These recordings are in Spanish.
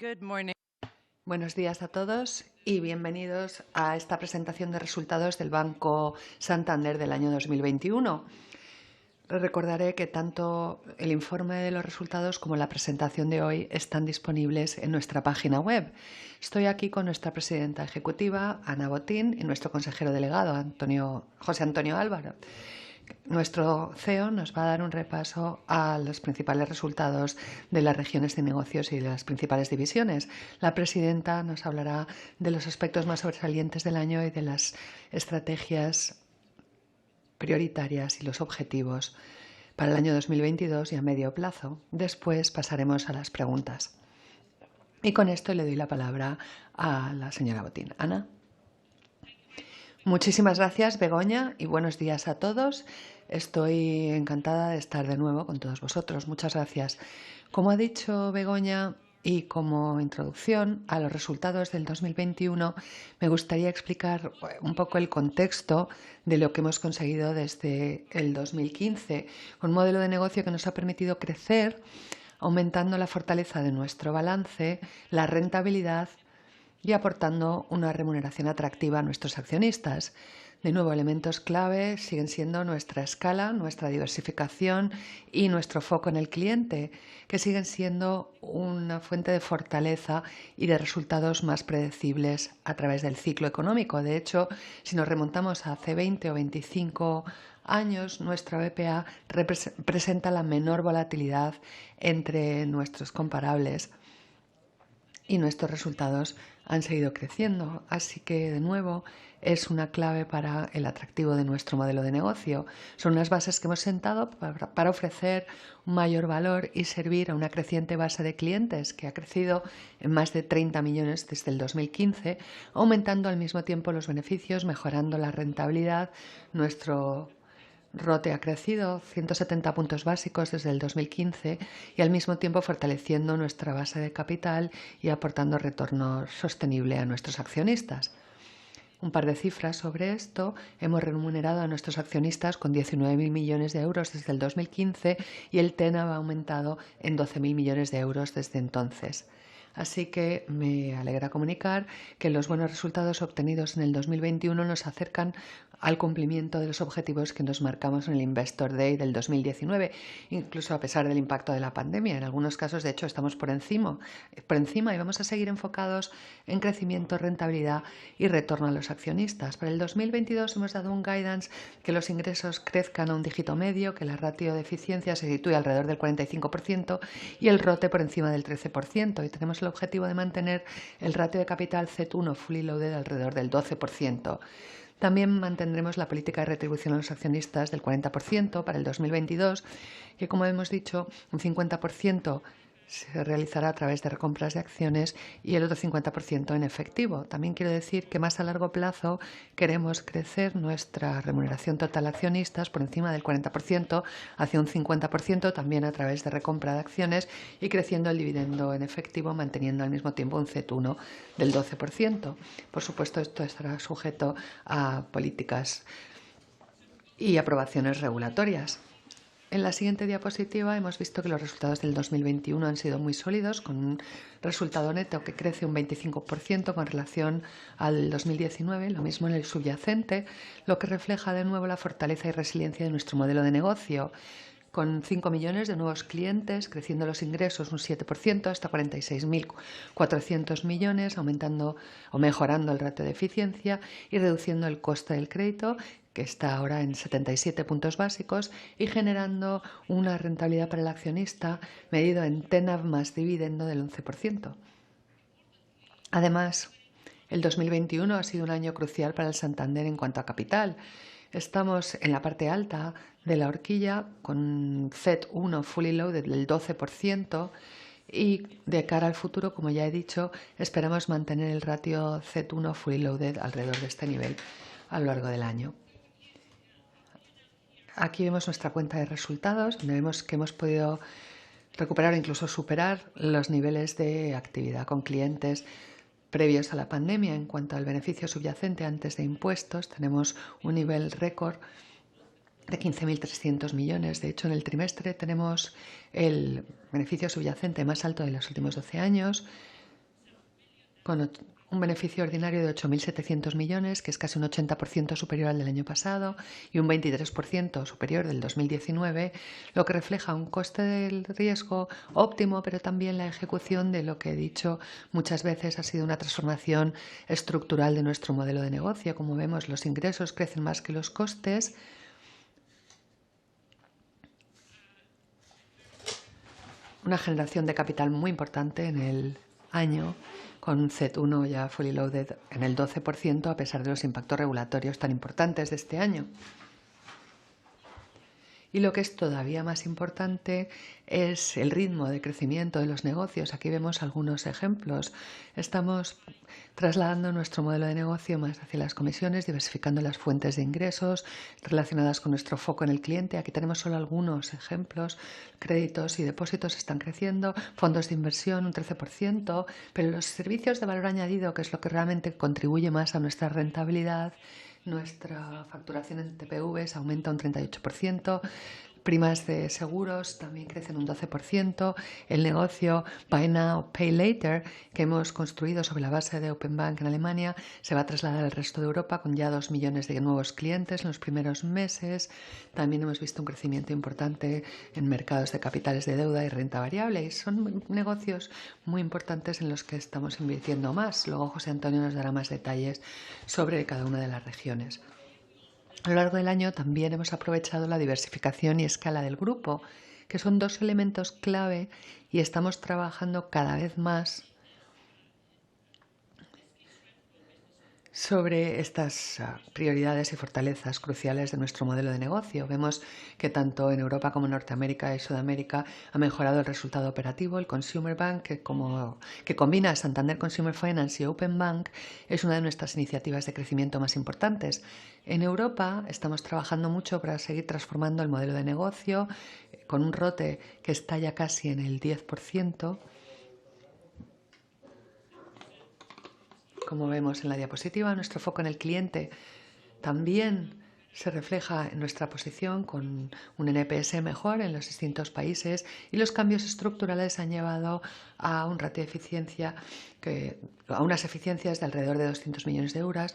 Good morning. Buenos días a todos y bienvenidos a esta presentación de resultados del Banco Santander del año 2021. Les recordaré que tanto el informe de los resultados como la presentación de hoy están disponibles en nuestra página web. Estoy aquí con nuestra presidenta ejecutiva, Ana Botín, y nuestro consejero delegado, José Antonio Álvaro. Nuestro CEO nos va a dar un repaso a los principales resultados de las regiones de negocios y de las principales divisiones. La presidenta nos hablará de los aspectos más sobresalientes del año y de las estrategias prioritarias y los objetivos para el año 2022 y a medio plazo. Después pasaremos a las preguntas. Y con esto le doy la palabra a la señora Botín. Ana. Muchísimas gracias, Begoña, y buenos días a todos. Estoy encantada de estar de nuevo con todos vosotros. Muchas gracias. Como ha dicho Begoña, y como introducción a los resultados del 2021, me gustaría explicar un poco el contexto de lo que hemos conseguido desde el 2015, con un modelo de negocio que nos ha permitido crecer, aumentando la fortaleza de nuestro balance, la rentabilidad y aportando una remuneración atractiva a nuestros accionistas. De nuevo, elementos clave siguen siendo nuestra escala, nuestra diversificación y nuestro foco en el cliente, que siguen siendo una fuente de fortaleza y de resultados más predecibles a través del ciclo económico. De hecho, si nos remontamos a hace 20 o 25 años, nuestra BPA presenta la menor volatilidad entre nuestros comparables y nuestros resultados han seguido creciendo. Así que, de nuevo, es una clave para el atractivo de nuestro modelo de negocio. Son unas bases que hemos sentado para ofrecer un mayor valor y servir a una creciente base de clientes que ha crecido en más de 30 millones desde el 2015, aumentando al mismo tiempo los beneficios, mejorando la rentabilidad. Nuestro ROTE ha crecido 170 puntos básicos desde el 2015 y al mismo tiempo fortaleciendo nuestra base de capital y aportando retorno sostenible a nuestros accionistas. Un par de cifras sobre esto. Hemos remunerado a nuestros accionistas con 19.000 millones de euros desde el 2015 y el TENA ha aumentado en 12.000 millones de euros desde entonces. Así que me alegra comunicar que los buenos resultados obtenidos en el 2021 nos acercan al cumplimiento de los objetivos que nos marcamos en el Investor Day del 2019, incluso a pesar del impacto de la pandemia. En algunos casos, de hecho, estamos por encima y vamos a seguir enfocados en crecimiento, rentabilidad y retorno a los accionistas. Para el 2022 hemos dado un guidance que los ingresos crezcan a un dígito medio, que la ratio de eficiencia se sitúe alrededor del 45% y el ROTE por encima del 13%. Y tenemos el objetivo de mantener el ratio de capital CET1 fully loaded alrededor del 12%. También mantendremos la política de retribución a los accionistas del 40% para el 2022, que, como hemos dicho, un 50% se realizará a través de recompras de acciones y el otro 50% en efectivo. También quiero decir que más a largo plazo queremos crecer nuestra remuneración total a accionistas por encima del 40% hacia un 50%, también a través de recompra de acciones y creciendo el dividendo en efectivo, manteniendo al mismo tiempo un CET1 del 12%. Por supuesto, esto estará sujeto a políticas y aprobaciones regulatorias. En la siguiente diapositiva hemos visto que los resultados del 2021 han sido muy sólidos, con un resultado neto que crece un 25% con relación al 2019, lo mismo en el subyacente, lo que refleja de nuevo la fortaleza y resiliencia de nuestro modelo de negocio, con 5 millones de nuevos clientes, creciendo los ingresos un 7% hasta 46.400 millones, aumentando o mejorando el ratio de eficiencia y reduciendo el coste del crédito, que está ahora en 77 puntos básicos, y generando una rentabilidad para el accionista medido en TENAV más dividendo del 11%. Además, el 2021 ha sido un año crucial para el Santander en cuanto a capital. Estamos en la parte alta de la horquilla con un CET1 fully loaded del 12% y de cara al futuro, como ya he dicho, esperamos mantener el ratio CET1 fully loaded alrededor de este nivel a lo largo del año. Aquí vemos nuestra cuenta de resultados, donde vemos que hemos podido recuperar o incluso superar los niveles de actividad con clientes previos a la pandemia. En cuanto al beneficio subyacente antes de impuestos, tenemos un nivel récord de 15.300 millones. De hecho, en el trimestre tenemos el beneficio subyacente más alto de los últimos 12 años. con un beneficio ordinario de 8.700 millones, que es casi un 80% superior al del año pasado y un 23% superior del 2019, lo que refleja un coste del riesgo óptimo, pero también la ejecución de lo que he dicho muchas veces ha sido una transformación estructural de nuestro modelo de negocio. Como vemos, los ingresos crecen más que los costes. Una generación de capital muy importante en el año, con un CET1 ya fully loaded en el 12%, a pesar de los impactos regulatorios tan importantes de este año. Y lo que es todavía más importante es el ritmo de crecimiento de los negocios. Aquí vemos algunos ejemplos. Estamos trasladando nuestro modelo de negocio más hacia las comisiones, diversificando las fuentes de ingresos relacionadas con nuestro foco en el cliente. Aquí tenemos solo algunos ejemplos. Créditos y depósitos están creciendo, fondos de inversión un 13%, pero los servicios de valor añadido, que es lo que realmente contribuye más a nuestra rentabilidad, nuestra facturación en TPVs aumenta un 38%, primas de seguros también crecen un 12%, el negocio Buy Now, Pay Later que hemos construido sobre la base de Open Bank en Alemania se va a trasladar al resto de Europa con ya 2 millones de nuevos clientes en los primeros meses. También hemos visto un crecimiento importante en mercados de capitales de deuda y renta variable y son negocios muy importantes en los que estamos invirtiendo más. Luego José Antonio nos dará más detalles sobre cada una de las regiones. A lo largo del año también hemos aprovechado la diversificación y escala del grupo, que son dos elementos clave, y estamos trabajando cada vez más sobre estas prioridades y fortalezas cruciales de nuestro modelo de negocio. Vemos que tanto en Europa como en Norteamérica y Sudamérica ha mejorado el resultado operativo. El Consumer Bank, que combina Santander Consumer Finance y Open Bank, es una de nuestras iniciativas de crecimiento más importantes. En Europa estamos trabajando mucho para seguir transformando el modelo de negocio con un ROTE que está ya casi en el 10%. Como vemos en la diapositiva, nuestro foco en el cliente también se refleja en nuestra posición con un NPS mejor en los distintos países, y los cambios estructurales han llevado a un ratio de eficiencia a unas eficiencias de alrededor de 200 millones de euros,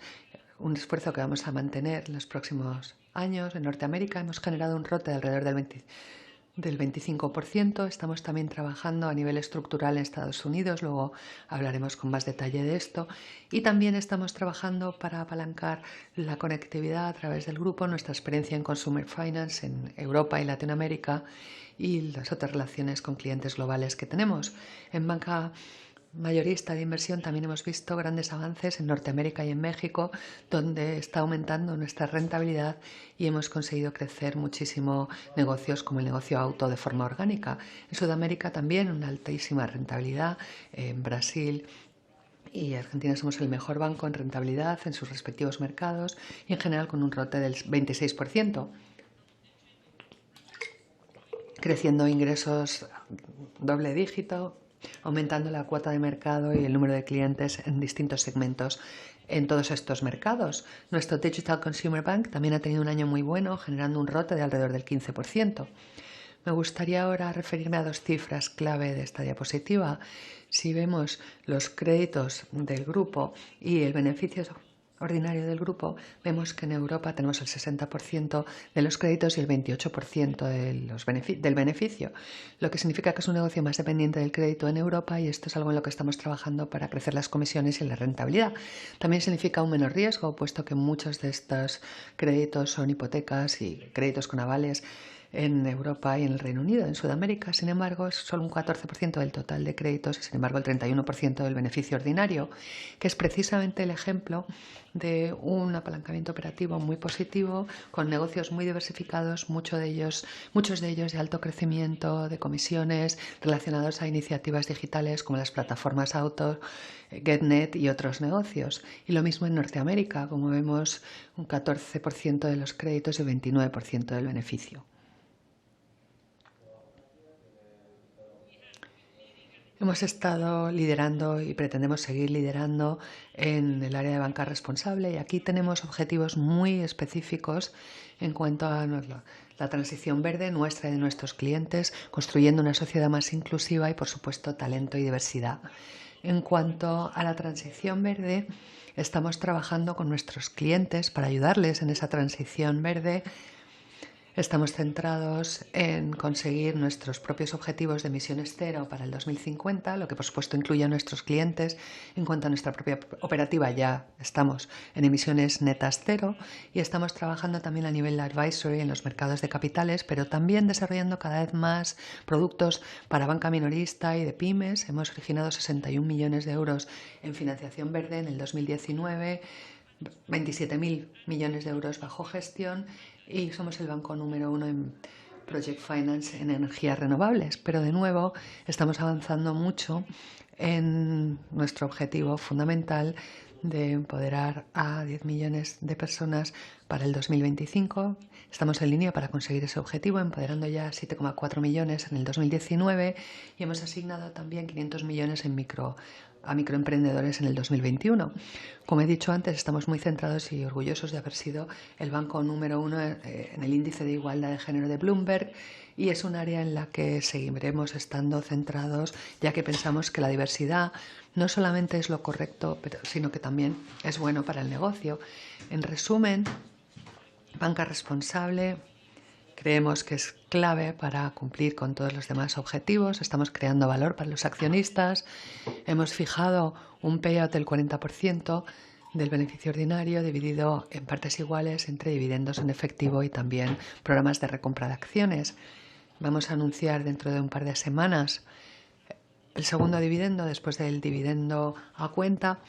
un esfuerzo que vamos a mantener en los próximos años. En Norteamérica hemos generado un ROTE de alrededor del 25%. Estamos también trabajando a nivel estructural en Estados Unidos, luego hablaremos con más detalle de esto, y también estamos trabajando para apalancar la conectividad a través del grupo, nuestra experiencia en Consumer Finance en Europa y Latinoamérica y las otras relaciones con clientes globales que tenemos. En banca mayorista de inversión también hemos visto grandes avances en Norteamérica y en México, donde está aumentando nuestra rentabilidad y hemos conseguido crecer muchísimo negocios como el negocio auto de forma orgánica. En Sudamérica también una altísima rentabilidad. En Brasil y Argentina somos el mejor banco en rentabilidad en sus respectivos mercados y en general con un ROTE del 26%. Creciendo ingresos doble dígito, aumentando la cuota de mercado y el número de clientes en distintos segmentos en todos estos mercados. Nuestro Digital Consumer Bank también ha tenido un año muy bueno, generando un ROTE de alrededor del 15%. Me gustaría ahora referirme a dos cifras clave de esta diapositiva. Si vemos los créditos del grupo y el beneficio ordinario del grupo, vemos que en Europa tenemos el 60% de los créditos y el 28% del beneficio, lo que significa que es un negocio más dependiente del crédito en Europa, y esto es algo en lo que estamos trabajando para crecer las comisiones y la rentabilidad. También significa un menor riesgo, puesto que muchos de estos créditos son hipotecas y créditos con avales en Europa y en el Reino Unido. En Sudamérica, sin embargo, es solo un 14% del total de créditos y, sin embargo, el 31% del beneficio ordinario, que es precisamente el ejemplo de un apalancamiento operativo muy positivo, con negocios muy diversificados, muchos de ellos de alto crecimiento, de comisiones relacionados a iniciativas digitales como las plataformas auto, GetNet y otros negocios. Y lo mismo en Norteamérica, como vemos, un 14% de los créditos y 29% del beneficio. Hemos estado liderando y pretendemos seguir liderando en el área de banca responsable, y aquí tenemos objetivos muy específicos en cuanto a la transición verde nuestra y de nuestros clientes, construyendo una sociedad más inclusiva y, por supuesto, talento y diversidad. En cuanto a la transición verde, estamos trabajando con nuestros clientes para ayudarles en esa transición verde. Estamos centrados en conseguir nuestros propios objetivos de emisiones cero para el 2050, lo que por supuesto incluye a nuestros clientes. En cuanto a nuestra propia operativa, ya estamos en emisiones netas cero y estamos trabajando también a nivel de advisory en los mercados de capitales, pero también desarrollando cada vez más productos para banca minorista y de pymes. Hemos originado 61 millones de euros en financiación verde en el 2019, 27.000 millones de euros bajo gestión, y somos el banco número 1 en Project Finance en energías renovables. Pero de nuevo estamos avanzando mucho en nuestro objetivo fundamental de empoderar a 10 millones de personas para el 2025. Estamos en línea para conseguir ese objetivo, empoderando ya 7,4 millones en el 2019 y hemos asignado también 500 millones a microemprendedores en el 2021. Como he dicho antes, estamos muy centrados y orgullosos de haber sido el banco número 1 en el índice de igualdad de género de Bloomberg, y es un área en la que seguiremos estando centrados, ya que pensamos que la diversidad no solamente es lo correcto, sino que también es bueno para el negocio. En resumen, banca responsable creemos que es clave para cumplir con todos los demás objetivos. Estamos creando valor para los accionistas. Hemos fijado un payout del 40% del beneficio ordinario dividido en partes iguales entre dividendos en efectivo y también programas de recompra de acciones. Vamos a anunciar dentro de un par de semanas el segundo dividendo después del dividendo a cuenta.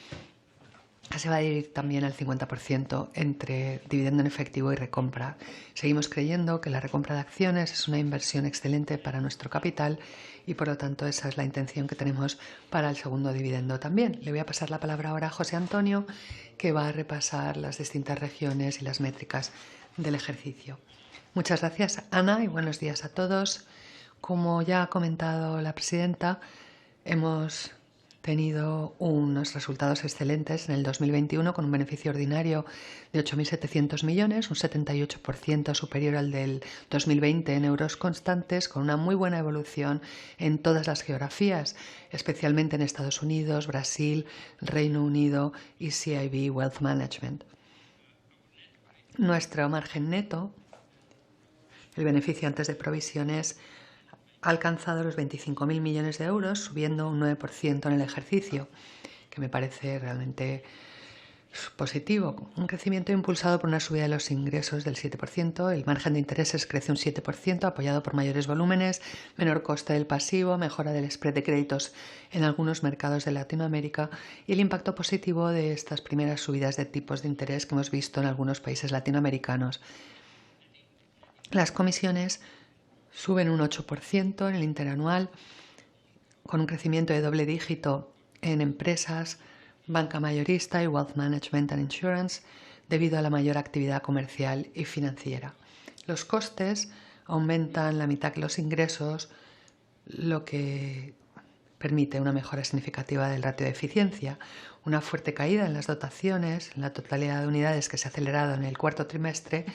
Se va a dividir también al 50% entre dividendo en efectivo y recompra. Seguimos creyendo que la recompra de acciones es una inversión excelente para nuestro capital y por lo tanto esa es la intención que tenemos para el segundo dividendo también. Le voy a pasar la palabra ahora a José Antonio, que va a repasar las distintas regiones y las métricas del ejercicio. Muchas gracias, Ana, y buenos días a todos. Como ya ha comentado la presidenta, hemos tenido unos resultados excelentes en el 2021 con un beneficio ordinario de 8.700 millones, un 78% superior al del 2020 en euros constantes, con una muy buena evolución en todas las geografías, especialmente en Estados Unidos, Brasil, Reino Unido y CIB Wealth Management. Nuestro margen neto, el beneficio antes de provisiones, ha alcanzado los 25.000 millones de euros, subiendo un 9% en el ejercicio, que me parece realmente positivo. Un crecimiento impulsado por una subida de los ingresos del 7%, el margen de intereses crece un 7%, apoyado por mayores volúmenes, menor coste del pasivo, mejora del spread de créditos en algunos mercados de Latinoamérica y el impacto positivo de estas primeras subidas de tipos de interés que hemos visto en algunos países latinoamericanos. Las comisiones suben un 8% en el interanual, con un crecimiento de doble dígito en empresas, banca mayorista y Wealth Management and Insurance, debido a la mayor actividad comercial y financiera. Los costes aumentan la mitad que los ingresos, lo que permite una mejora significativa del ratio de eficiencia. Una fuerte caída en las dotaciones, en la totalidad de unidades que se ha acelerado en el cuarto trimestre,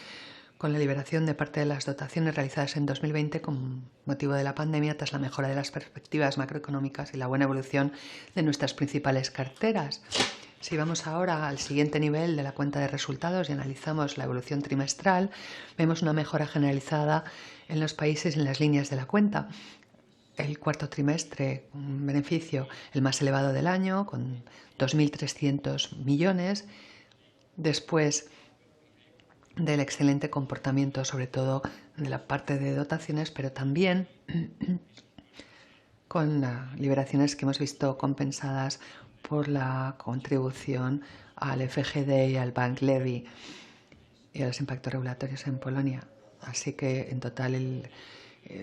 con la liberación de parte de las dotaciones realizadas en 2020 con motivo de la pandemia tras la mejora de las perspectivas macroeconómicas y la buena evolución de nuestras principales carteras. Si vamos ahora al siguiente nivel de la cuenta de resultados y analizamos la evolución trimestral, vemos una mejora generalizada en los países y en las líneas de la cuenta. El cuarto trimestre, un beneficio el más elevado del año, con 2.300 millones. Después del excelente comportamiento, sobre todo de la parte de dotaciones, pero también con liberaciones que hemos visto compensadas por la contribución al FGD y al Bank Levy y a los impactos regulatorios en Polonia. Así que en total el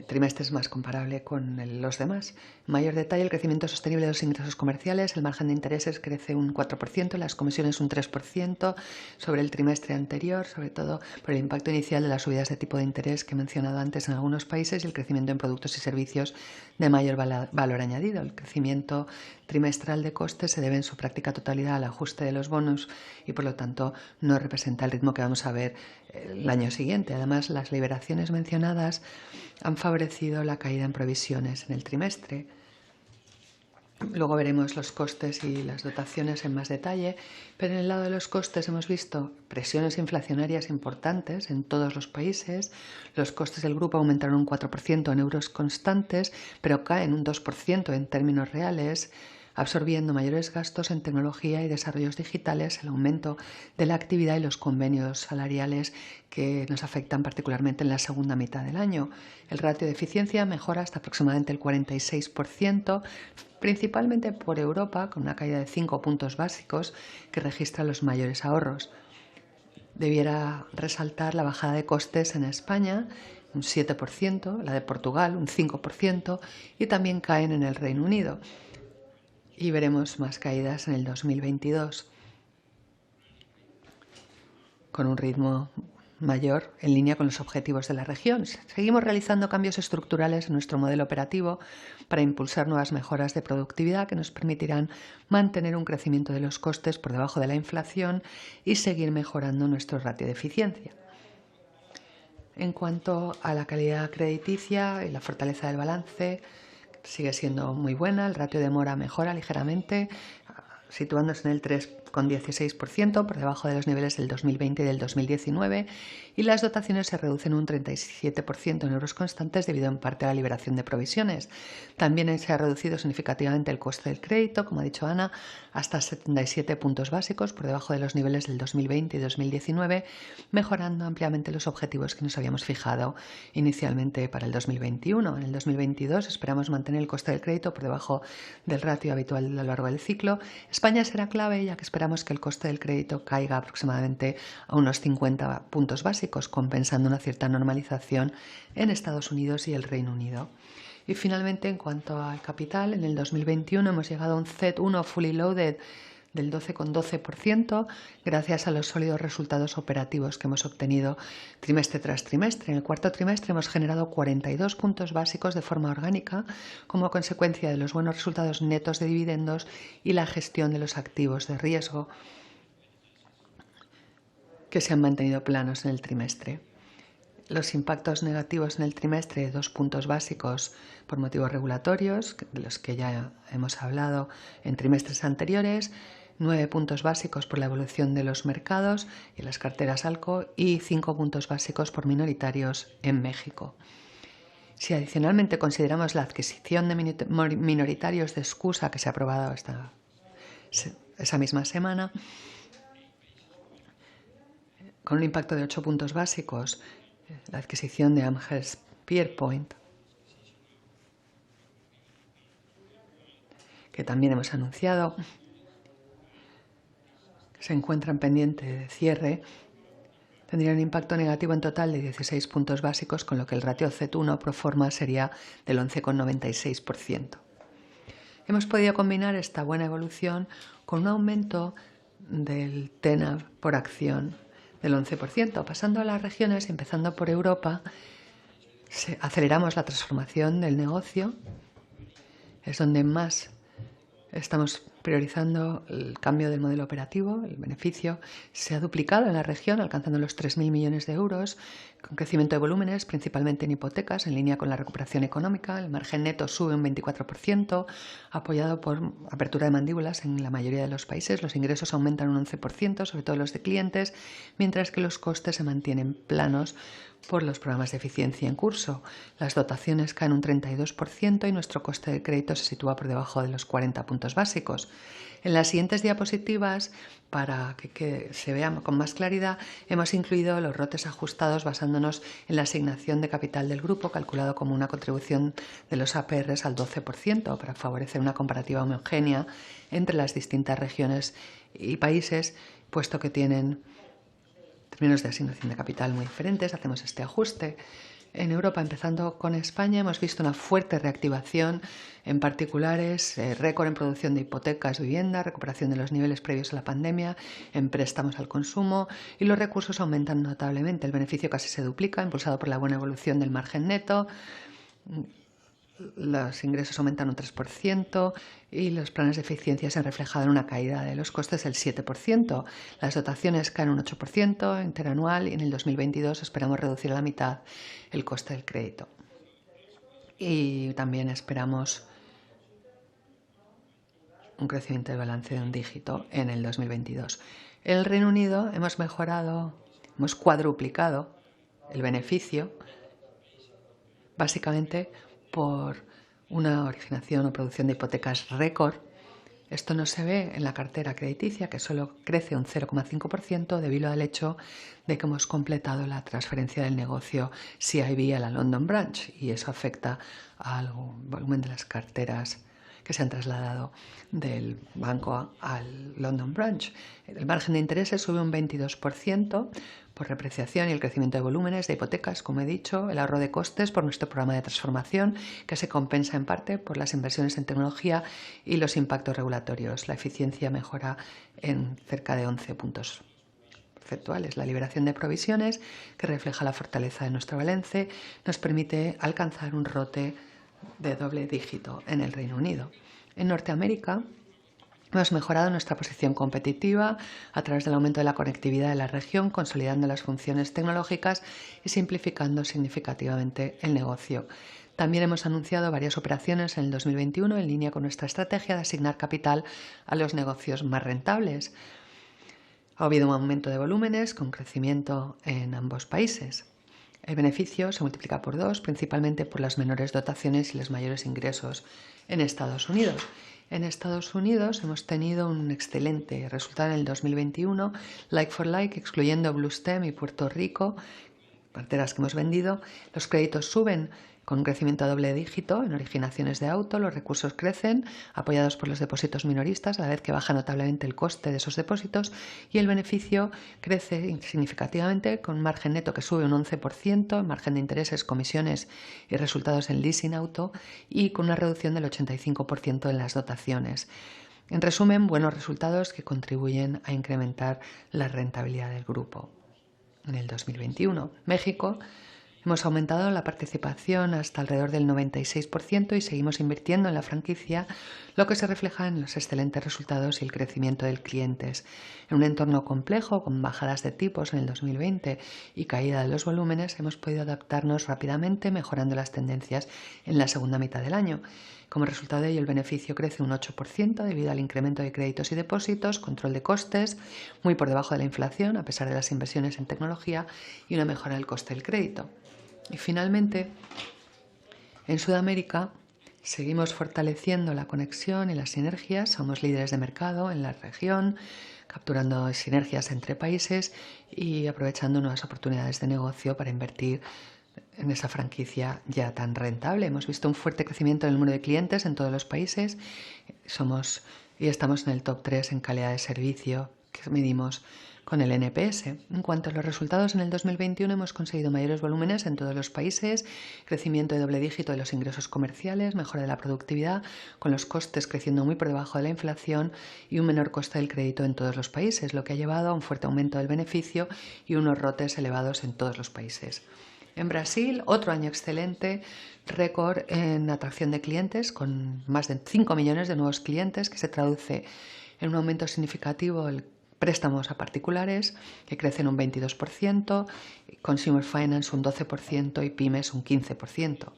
trimestre es más comparable con los demás. En mayor detalle, el crecimiento sostenible de los ingresos comerciales, el margen de intereses crece un 4%, las comisiones un 3% sobre el trimestre anterior, sobre todo por el impacto inicial de las subidas de tipo de interés que he mencionado antes en algunos países y el crecimiento en productos y servicios de mayor valor añadido. El crecimiento trimestral de costes se debe en su práctica totalidad al ajuste de los bonos y por lo tanto no representa el ritmo que vamos a ver el año siguiente. Además, las liberaciones mencionadas han favorecido la caída en provisiones en el trimestre. Luego veremos los costes y las dotaciones en más detalle, pero en el lado de los costes hemos visto presiones inflacionarias importantes en todos los países. Los costes del grupo aumentaron un 4% en euros constantes, pero caen un 2% en términos reales, absorbiendo mayores gastos en tecnología y desarrollos digitales, el aumento de la actividad y los convenios salariales que nos afectan particularmente en la segunda mitad del año. El ratio de eficiencia mejora hasta aproximadamente el 46%, principalmente por Europa, con una caída de 5 puntos básicos que registra los mayores ahorros. Debiera resaltar la bajada de costes en España, un 7%, la de Portugal, un 5%, y también caen en el Reino Unido. Y veremos más caídas en el 2022, con un ritmo mayor en línea con los objetivos de la región. Seguimos realizando cambios estructurales en nuestro modelo operativo para impulsar nuevas mejoras de productividad que nos permitirán mantener un crecimiento de los costes por debajo de la inflación y seguir mejorando nuestro ratio de eficiencia. En cuanto a la calidad crediticia y la fortaleza del balance, sigue siendo muy buena, el ratio de mora mejora ligeramente, situándose en el 3,16%, por debajo de los niveles del 2020 y del 2019, y las dotaciones se reducen un 37% en euros constantes debido en parte a la liberación de provisiones. También se ha reducido significativamente el coste del crédito, como ha dicho Ana, hasta 77 puntos básicos, por debajo de los niveles del 2020 y 2019, mejorando ampliamente los objetivos que nos habíamos fijado inicialmente para el 2021. En el 2022 esperamos mantener el coste del crédito por debajo del ratio habitual a lo largo del ciclo. España será clave, ya que esperamos que el coste del crédito caiga aproximadamente a unos 50 puntos básicos, compensando una cierta normalización en Estados Unidos y el Reino Unido. Y finalmente, en cuanto al capital, en el 2021 hemos llegado a un CET1 fully loaded del 12,12%, gracias a los sólidos resultados operativos que hemos obtenido trimestre tras trimestre. En el cuarto trimestre hemos generado 42 puntos básicos de forma orgánica como consecuencia de los buenos resultados netos de dividendos y la gestión de los activos de riesgo que se han mantenido planos en el trimestre. Los impactos negativos en el trimestre de 2 puntos básicos por motivos regulatorios, de los que ya hemos hablado en trimestres anteriores, 9 puntos básicos por la evolución de los mercados y las carteras ALCO y 5 puntos básicos por minoritarios en México. Si adicionalmente consideramos la adquisición de minoritarios de Excusa que se ha aprobado esa misma semana, con un impacto de 8 puntos básicos, la adquisición de Amherst Pierpoint, que también hemos anunciado, que se encuentran pendiente de cierre, tendría un impacto negativo en total de 16 puntos básicos, con lo que el ratio CET1 pro forma sería del 11,96%. Hemos podido combinar esta buena evolución con un aumento del TENAV por acción del 11%. Pasando a las regiones, empezando por Europa, aceleramos la transformación del negocio. Es donde más estamos priorizando el cambio del modelo operativo. El beneficio se ha duplicado en la región, alcanzando los 3.000 millones de euros, con crecimiento de volúmenes, principalmente en hipotecas, en línea con la recuperación económica. El margen neto sube un 24%, apoyado por apertura de mandíbulas en la mayoría de los países. Los ingresos aumentan un 11%, sobre todo los de clientes, mientras que los costes se mantienen planos por los programas de eficiencia en curso. Las dotaciones caen un 32% y nuestro coste de crédito se sitúa por debajo de los 40 puntos básicos. En las siguientes diapositivas, para que se vea con más claridad, hemos incluido los ROTEs ajustados basándonos en la asignación de capital del grupo, calculado como una contribución de los APRs al 12%, para favorecer una comparativa homogénea entre las distintas regiones y países, puesto que tienen términos de asignación de capital muy diferentes. Hacemos este ajuste. En Europa, empezando con España, hemos visto una fuerte reactivación, en particulares, récord en producción de hipotecas, vivienda, recuperación de los niveles previos a la pandemia, en préstamos al consumo, y los recursos aumentan notablemente. El beneficio casi se duplica, impulsado por la buena evolución del margen neto. Los ingresos aumentan un 3% y los planes de eficiencia se han reflejado en una caída de los costes del 7%. Las dotaciones caen un 8% interanual y en el 2022 esperamos reducir a la mitad el coste del crédito. Y también esperamos un crecimiento de balance de un dígito en el 2022. En el Reino Unido hemos cuadruplicado el beneficio, básicamente por una originación o producción de hipotecas récord. Esto no se ve en la cartera crediticia, que solo crece un 0,5% debido al hecho de que hemos completado la transferencia del negocio CIB a la London Branch, y eso afecta al volumen de las carteras que se han trasladado del banco al London Branch. El margen de intereses sube un 22% por repreciación y el crecimiento de volúmenes de hipotecas, como he dicho, el ahorro de costes por nuestro programa de transformación, que se compensa en parte por las inversiones en tecnología y los impactos regulatorios. La eficiencia mejora en cerca de 11 puntos porcentuales. La liberación de provisiones, que refleja la fortaleza de nuestro balance, nos permite alcanzar un ROTE de doble dígito en el Reino Unido. En Norteamérica hemos mejorado nuestra posición competitiva a través del aumento de la conectividad de la región, consolidando las funciones tecnológicas y simplificando significativamente el negocio. También hemos anunciado varias operaciones en el 2021 en línea con nuestra estrategia de asignar capital a los negocios más rentables. Ha habido un aumento de volúmenes con crecimiento en ambos países. El beneficio se multiplica por 2, principalmente por las menores dotaciones y los mayores ingresos en Estados Unidos. En Estados Unidos hemos tenido un excelente resultado en el 2021, like for like, excluyendo Bluestem y Puerto Rico, carteras que hemos vendido. Los créditos suben con un crecimiento a doble dígito en originaciones de auto, los recursos crecen, apoyados por los depósitos minoristas, a la vez que baja notablemente el coste de esos depósitos, y el beneficio crece significativamente con un margen neto que sube un 11%, margen de intereses, comisiones y resultados en leasing auto, y con una reducción del 85% en las dotaciones. En resumen, buenos resultados que contribuyen a incrementar la rentabilidad del grupo. En el 2021, México, hemos aumentado la participación hasta alrededor del 96% y seguimos invirtiendo en la franquicia, lo que se refleja en los excelentes resultados y el crecimiento de clientes. En un entorno complejo, con bajadas de tipos en el 2020 y caída de los volúmenes, hemos podido adaptarnos rápidamente, mejorando las tendencias en la segunda mitad del año. Como resultado de ello, el beneficio crece un 8% debido al incremento de créditos y depósitos, control de costes, muy por debajo de la inflación, a pesar de las inversiones en tecnología, y una mejora del coste del crédito. Y finalmente, en Sudamérica seguimos fortaleciendo la conexión y las sinergias. Somos líderes de mercado en la región, capturando sinergias entre países y aprovechando nuevas oportunidades de negocio para invertir en esa franquicia ya tan rentable. Hemos visto un fuerte crecimiento en el número de clientes en todos los países. Estamos en el top 3 en calidad de servicio que medimos con el NPS. En cuanto a los resultados, en el 2021 hemos conseguido mayores volúmenes en todos los países, crecimiento de doble dígito de los ingresos comerciales, mejora de la productividad, con los costes creciendo muy por debajo de la inflación y un menor coste del crédito en todos los países, lo que ha llevado a un fuerte aumento del beneficio y unos ROTEs elevados en todos los países. En Brasil, otro año excelente, récord en atracción de clientes, con más de 5 millones de nuevos clientes, que se traduce en un aumento significativo del préstamos a particulares, que crecen un 22%, Consumer Finance un 12% y Pymes un 15%.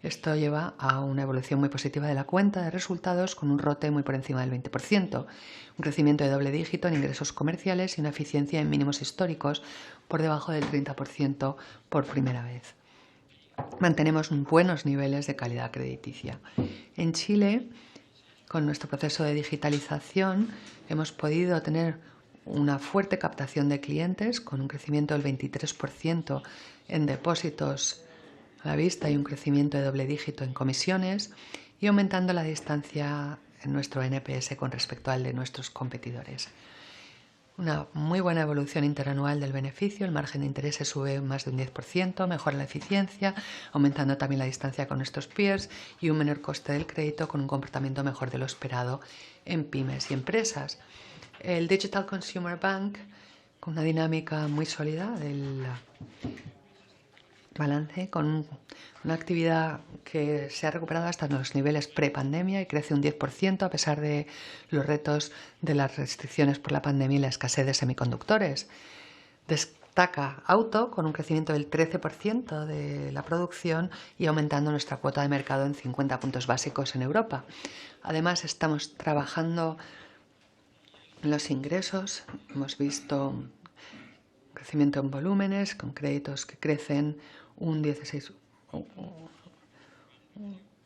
Esto lleva a una evolución muy positiva de la cuenta de resultados, con un ROTE muy por encima del 20%, un crecimiento de doble dígito en ingresos comerciales y una eficiencia en mínimos históricos por debajo del 30% por primera vez. Mantenemos buenos niveles de calidad crediticia. En Chile, con nuestro proceso de digitalización, hemos podido tener una fuerte captación de clientes con un crecimiento del 23% en depósitos a la vista y un crecimiento de doble dígito en comisiones, y aumentando la distancia en nuestro NPS con respecto al de nuestros competidores. Una muy buena evolución interanual del beneficio, el margen de interés se sube más de un 10%, mejora la eficiencia, aumentando también la distancia con nuestros peers, y un menor coste del crédito con un comportamiento mejor de lo esperado en pymes y empresas. El Digital Consumer Bank, con una dinámica muy sólida del balance, con una actividad que se ha recuperado hasta los niveles pre-pandemia y crece un 10% a pesar de los retos de las restricciones por la pandemia y la escasez de semiconductores. destaca Auto, con un crecimiento del 13% de la producción y aumentando nuestra cuota de mercado en 50 puntos básicos en Europa. Además, estamos trabajando en los ingresos. Hemos visto crecimiento en volúmenes, con créditos que crecen un 16%.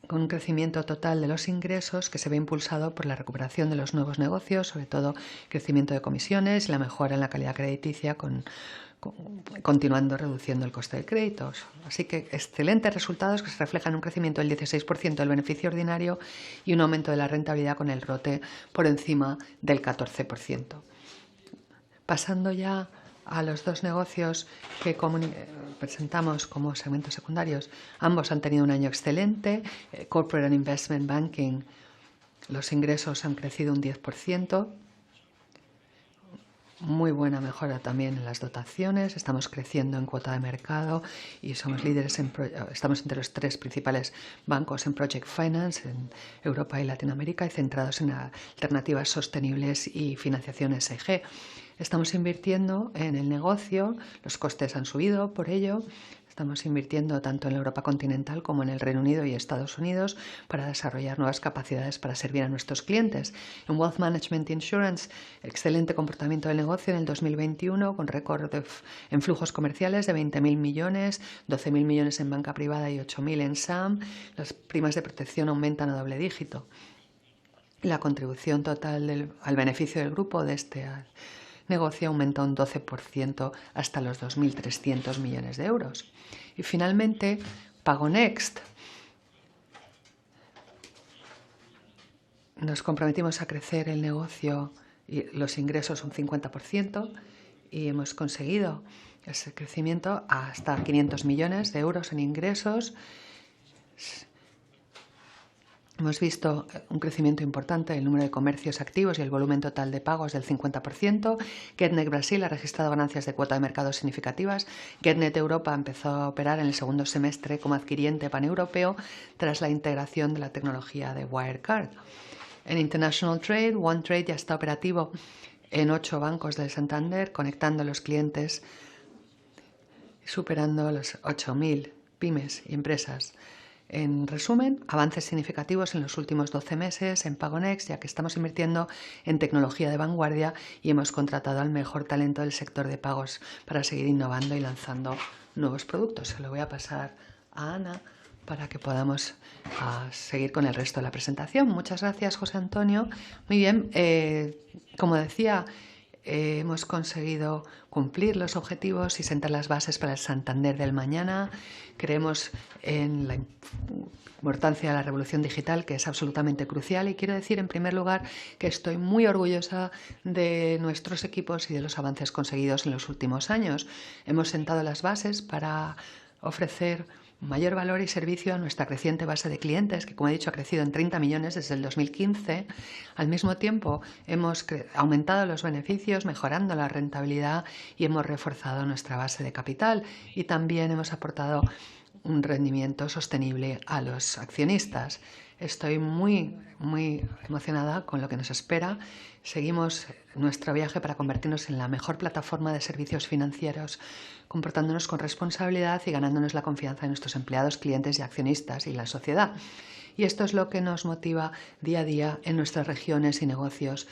Con un crecimiento total de los ingresos que se ve impulsado por la recuperación de los nuevos negocios, sobre todo crecimiento de comisiones y la mejora en la calidad crediticia, continuando reduciendo el coste de créditos. Así que excelentes resultados que se reflejan en un crecimiento del 16% del beneficio ordinario y un aumento de la rentabilidad con el ROTE por encima del 14%. Pasando ya a los dos negocios que presentamos como segmentos secundarios, ambos han tenido un año excelente. Corporate and Investment Banking, los ingresos han crecido un 10%. Muy buena mejora también en las dotaciones. Estamos creciendo en cuota de mercado y somos líderes estamos entre los 3 principales bancos en Project Finance en Europa y Latinoamérica y centrados en alternativas sostenibles y financiación ESG. Estamos invirtiendo en el negocio, los costes han subido por ello. Estamos invirtiendo tanto en la Europa continental como en el Reino Unido y Estados Unidos para desarrollar nuevas capacidades para servir a nuestros clientes. En Wealth Management Insurance, excelente comportamiento del negocio en el 2021 con récord en flujos comerciales de 20.000 millones, 12.000 millones en banca privada y 8.000 en SAM. Las primas de protección aumentan a doble dígito. La contribución total al beneficio del grupo de este negocio aumenta un 12% hasta los 2.300 millones de euros. Y finalmente, PagoNxt. Nos comprometimos a crecer el negocio y los ingresos un 50% y hemos conseguido ese crecimiento hasta 500 millones de euros en ingresos. Hemos visto un crecimiento importante del número de comercios activos y el volumen total de pagos del 50%. Getnet Brasil ha registrado ganancias de cuota de mercado significativas. Getnet Europa empezó a operar en el segundo semestre como adquiriente paneuropeo tras la integración de la tecnología de Wirecard. En International Trade, OneTrade ya está operativo en 8 bancos del Santander, conectando a los clientes, superando los 8.000 pymes y empresas. En resumen, avances significativos en los últimos 12 meses en PagoNxt, ya que estamos invirtiendo en tecnología de vanguardia y hemos contratado al mejor talento del sector de pagos para seguir innovando y lanzando nuevos productos. Se lo voy a pasar a Ana para que podamos seguir con el resto de la presentación. Muchas gracias, José Antonio. Muy bien, como decía, hemos conseguido cumplir los objetivos y sentar las bases para el Santander del mañana. Creemos en la importancia de la revolución digital, que es absolutamente crucial, y quiero decir en primer lugar que estoy muy orgullosa de nuestros equipos y de los avances conseguidos en los últimos años. Hemos sentado las bases para ofrecer mayor valor y servicio a nuestra creciente base de clientes, que como he dicho ha crecido en 30 millones desde el 2015. Al mismo tiempo hemos aumentado los beneficios, mejorando la rentabilidad y hemos reforzado nuestra base de capital y también hemos aportado un rendimiento sostenible a los accionistas. Estoy muy emocionada con lo que nos espera. Seguimos nuestro viaje para convertirnos en la mejor plataforma de servicios financieros, comportándonos con responsabilidad y ganándonos la confianza de nuestros empleados, clientes y accionistas y la sociedad. Y esto es lo que nos motiva día a día en nuestras regiones y negocios.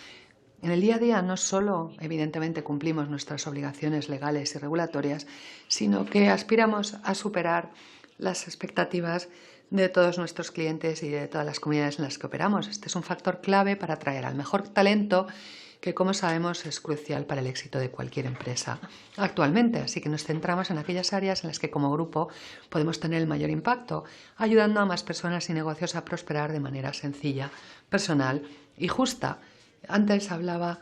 En el día a día no solo, evidentemente, cumplimos nuestras obligaciones legales y regulatorias, sino que aspiramos a superar las expectativas de todos nuestros clientes y de todas las comunidades en las que operamos. Este es un factor clave para atraer al mejor talento, que como sabemos es crucial para el éxito de cualquier empresa actualmente. Así que nos centramos en aquellas áreas en las que como grupo podemos tener el mayor impacto, ayudando a más personas y negocios a prosperar de manera sencilla, personal y justa. Antes hablaba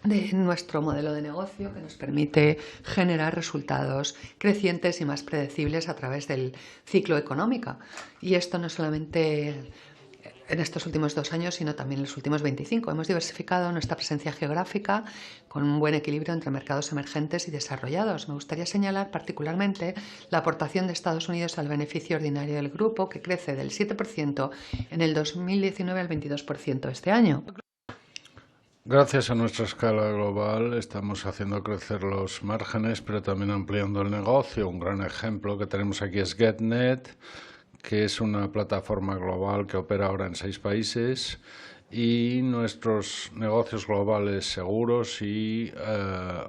de nuestro modelo de negocio que nos permite generar resultados crecientes y más predecibles a través del ciclo económico. Y esto no solamente en estos últimos 2 años, sino también en los últimos 25. Hemos diversificado nuestra presencia geográfica con un buen equilibrio entre mercados emergentes y desarrollados. Me gustaría señalar particularmente la aportación de Estados Unidos al beneficio ordinario del grupo, que crece del 7% en el 2019 al 22% este año. Gracias a nuestra escala global estamos haciendo crecer los márgenes, pero también ampliando el negocio. Un gran ejemplo que tenemos aquí es GetNet, que es una plataforma global que opera ahora en 6 países, y nuestros negocios globales seguros y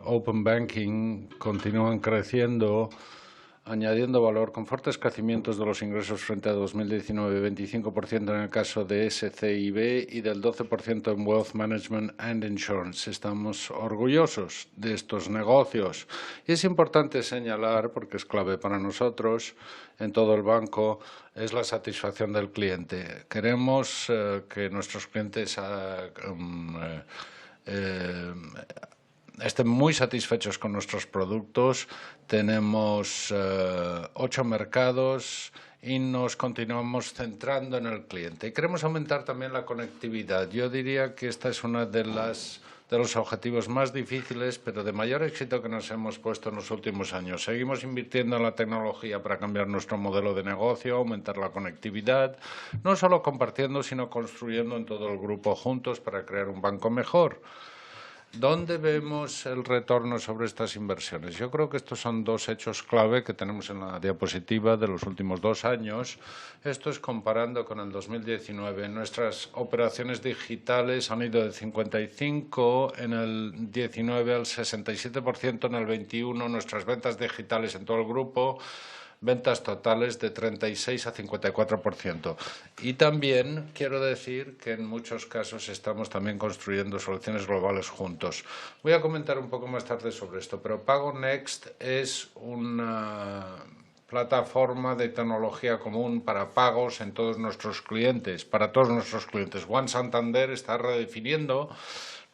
Open Banking continúan creciendo, añadiendo valor con fuertes crecimientos de los ingresos frente a 2019, 25% en el caso de SCIB y del 12% en Wealth Management and Insurance. Estamos orgullosos de estos negocios y es importante señalar, porque es clave para nosotros en todo el banco, es la satisfacción del cliente. Queremos que nuestros clientes estén muy satisfechos con nuestros productos. Tenemos 8 mercados y nos continuamos centrando en el cliente. Y queremos aumentar también la conectividad. Yo diría que esta es una de los objetivos más difíciles, pero de mayor éxito que nos hemos puesto en los últimos años. Seguimos invirtiendo en la tecnología para cambiar nuestro modelo de negocio, aumentar la conectividad, no solo compartiendo, sino construyendo en todo el grupo juntos para crear un banco mejor. ¿Dónde vemos el retorno sobre estas inversiones? Yo creo que estos son dos hechos clave que tenemos en la diapositiva de los últimos 2 años. Esto es comparando con el 2019. Nuestras operaciones digitales han ido de 55 en el 19 al 67% en el 21. Nuestras ventas digitales en todo el grupo, ventas totales de 36 a 54%. Y también quiero decir que en muchos casos estamos también construyendo soluciones globales juntos. Voy a comentar un poco más tarde sobre esto, pero PagoNext es una plataforma de tecnología común para pagos en todos nuestros clientes, para todos nuestros clientes. One Santander está redefiniendo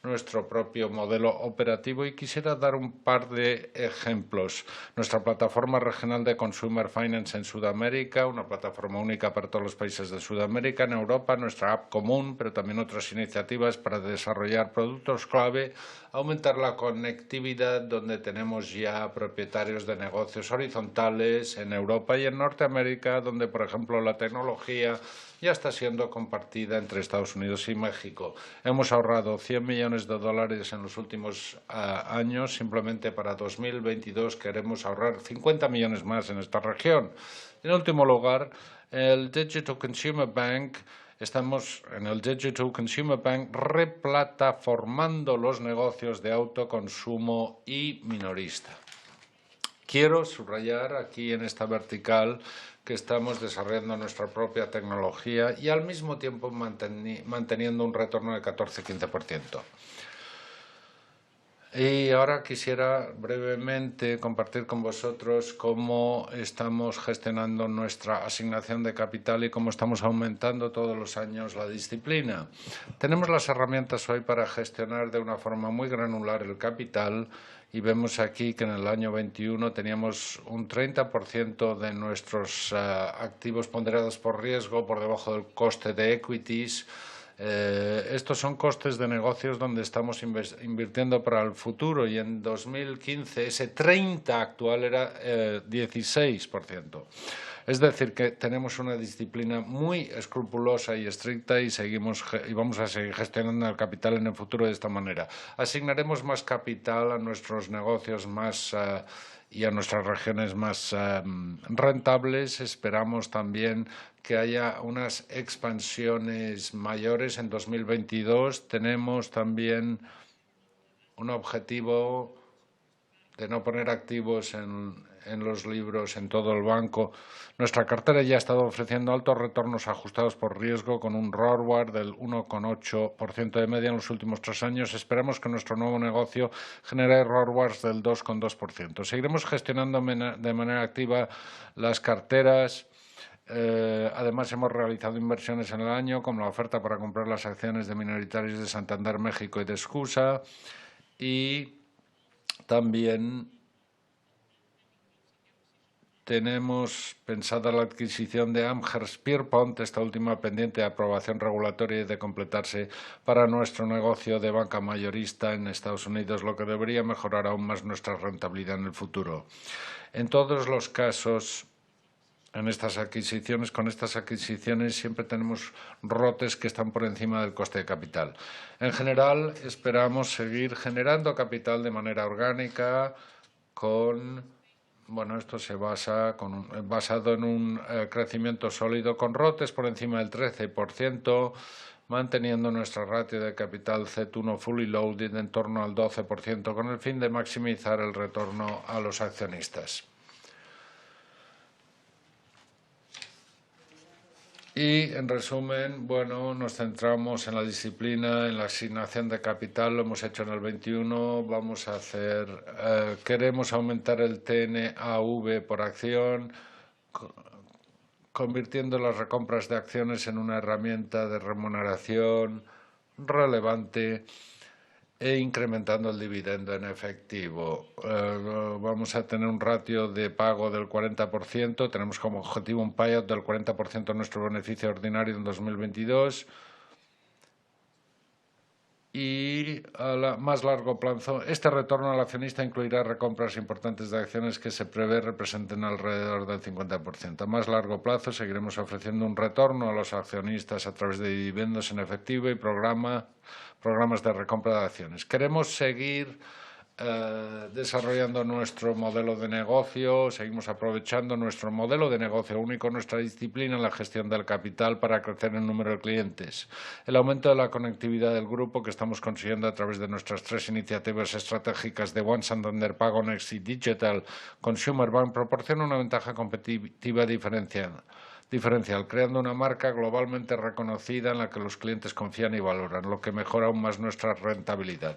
nuestro propio modelo operativo y quisiera dar un par de ejemplos. Nuestra plataforma regional de Consumer Finance en Sudamérica, una plataforma única para todos los países de Sudamérica. En Europa, nuestra app común, pero también otras iniciativas para desarrollar productos clave, aumentar la conectividad, donde tenemos ya propietarios de negocios horizontales en Europa y en Norteamérica, donde, por ejemplo, la tecnología ya está siendo compartida entre Estados Unidos y México. Hemos ahorrado 100 millones de dólares en los últimos años. Simplemente para 2022 queremos ahorrar 50 millones más en esta región. En último lugar, el Digital Consumer Bank. Estamos en el Digital Consumer Bank replataformando los negocios de autoconsumo y minorista. Quiero subrayar aquí en esta vertical que estamos desarrollando nuestra propia tecnología y al mismo tiempo manteniendo un retorno de 14-15%. Y ahora quisiera brevemente compartir con vosotros cómo estamos gestionando nuestra asignación de capital y cómo estamos aumentando todos los años la disciplina. Tenemos las herramientas hoy para gestionar de una forma muy granular el capital y vemos aquí que en el año 21 teníamos un 30% de nuestros activos ponderados por riesgo por debajo del coste de equities. Estos son costes de negocios donde estamos invirtiendo para el futuro y en 2015 ese 30% actual era 16%. Es decir, que tenemos una disciplina muy escrupulosa y estricta y vamos a seguir gestionando el capital en el futuro de esta manera. Asignaremos más capital a nuestros negocios y a nuestras regiones más rentables. Esperamos también que haya unas expansiones mayores en 2022. Tenemos también un objetivo de no poner activos en los libros, en todo el banco. Nuestra cartera ya ha estado ofreciendo altos retornos ajustados por riesgo con un RORWAR del 1,8% de media en los últimos 3 años. Esperamos que nuestro nuevo negocio genere RORWARs del 2,2%. Seguiremos gestionando de manera activa las carteras. Además, hemos realizado inversiones en el año, como la oferta para comprar las acciones de minoritarios de Santander México y de Excusa, y también tenemos pensada la adquisición de Amherst Pierpont, esta última pendiente de aprobación regulatoria y de completarse para nuestro negocio de banca mayorista en Estados Unidos, lo que debería mejorar aún más nuestra rentabilidad en el futuro. En todos los casos, en estas adquisiciones. Con estas adquisiciones siempre tenemos rotes que están por encima del coste de capital. En general, esperamos seguir generando capital de manera orgánica esto se basa basado en un crecimiento sólido con rotes por encima del 13%, manteniendo nuestra ratio de capital CET1 fully loaded en torno al 12%, con el fin de maximizar el retorno a los accionistas. Y, en resumen, nos centramos en la disciplina, en la asignación de capital, lo hemos hecho en el 21, queremos aumentar el TNAV por acción, convirtiendo las recompras de acciones en una herramienta de remuneración relevante e incrementando el dividendo en efectivo. Vamos a tener un ratio de pago del 40%, tenemos como objetivo un payout del 40% de nuestro beneficio ordinario en 2022. Y a más largo plazo, este retorno al accionista incluirá recompras importantes de acciones que se prevé representen alrededor del 50%. A más largo plazo seguiremos ofreciendo un retorno a los accionistas a través de dividendos en efectivo y programas de recompra de acciones. Queremos seguir desarrollando nuestro modelo de negocio, seguimos aprovechando nuestro modelo de negocio único, nuestra disciplina en la gestión del capital para crecer en número de clientes. El aumento de la conectividad del grupo que estamos consiguiendo a través de nuestras 3 iniciativas estratégicas de One Santander, PagoNxt y Digital Consumer Bank proporciona una ventaja competitiva diferencial, creando una marca globalmente reconocida en la que los clientes confían y valoran, lo que mejora aún más nuestra rentabilidad.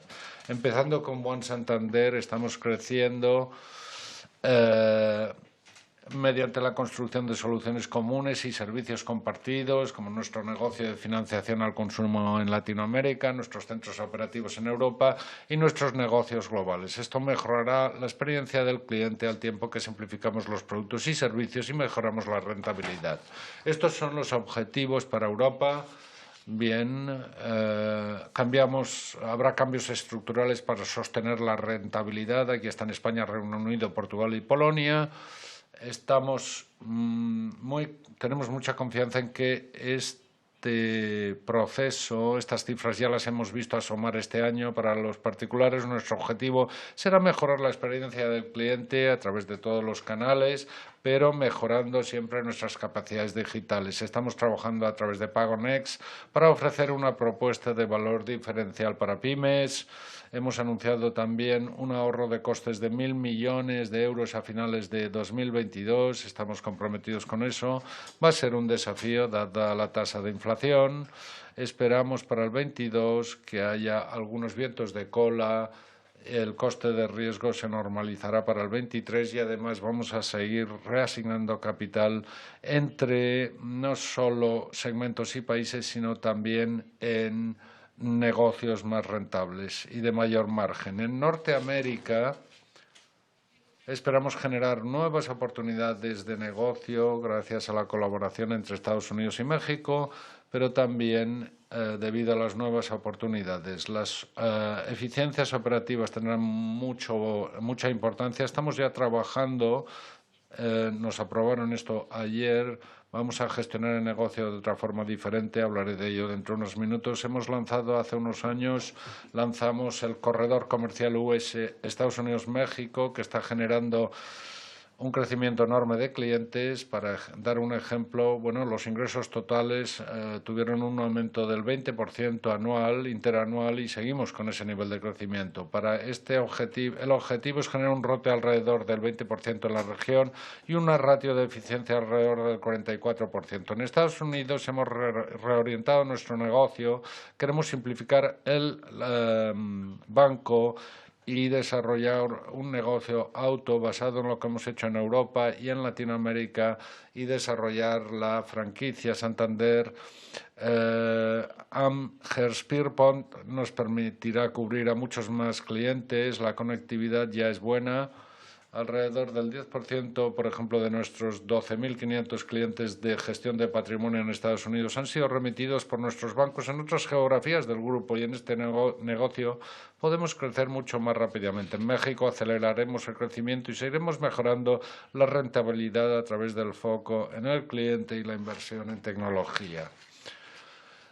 Empezando con One Santander, estamos creciendo mediante la construcción de soluciones comunes y servicios compartidos, como nuestro negocio de financiación al consumo en Latinoamérica, nuestros centros operativos en Europa y nuestros negocios globales. Esto mejorará la experiencia del cliente al tiempo que simplificamos los productos y servicios y mejoramos la rentabilidad. Estos son los objetivos para Europa. Habrá cambios estructurales para sostener la rentabilidad. Aquí están España, Reino Unido, Portugal y Polonia. Tenemos mucha confianza en que este proceso, estas cifras ya las hemos visto asomar este año. Para los particulares, nuestro objetivo será mejorar la experiencia del cliente a través de todos los canales, pero mejorando siempre nuestras capacidades digitales. Estamos trabajando a través de PagoNxt para ofrecer una propuesta de valor diferencial para pymes. Hemos anunciado también un ahorro de costes de 1.000 millones de euros a finales de 2022. Estamos comprometidos con eso. Va a ser un desafío dada la tasa de inflación. Esperamos para el 22 que haya algunos vientos de cola. El coste de riesgo se normalizará para el 23 y además vamos a seguir reasignando capital entre no solo segmentos y países, sino también en negocios más rentables y de mayor margen. En Norteamérica esperamos generar nuevas oportunidades de negocio gracias a la colaboración entre Estados Unidos y México, pero también debido a las nuevas oportunidades. Las eficiencias operativas tendrán mucha importancia. Estamos ya trabajando, nos aprobaron esto ayer. Vamos a gestionar el negocio de otra forma diferente, hablaré de ello dentro de unos minutos. Hemos lanzado hace unos años, lanzamos el corredor comercial Estados Unidos-México, que está generando un crecimiento enorme de clientes. Para dar un ejemplo, los ingresos totales tuvieron un aumento del 20% interanual y seguimos con ese nivel de crecimiento. Para el objetivo es generar un ROTE alrededor del 20% en la región y una ratio de eficiencia alrededor del 44%. En Estados Unidos hemos reorientado nuestro negocio, queremos simplificar el banco y desarrollar un negocio auto basado en lo que hemos hecho en Europa y en Latinoamérica y desarrollar la franquicia Santander. Pierpont nos permitirá cubrir a muchos más clientes, la conectividad ya es buena. alrededor del 10%, por ejemplo, de nuestros 12.500 clientes de gestión de patrimonio en Estados Unidos han sido remitidos por nuestros bancos en otras geografías del grupo y en este negocio podemos crecer mucho más rápidamente. En México aceleraremos el crecimiento y seguiremos mejorando la rentabilidad a través del foco en el cliente y la inversión en tecnología.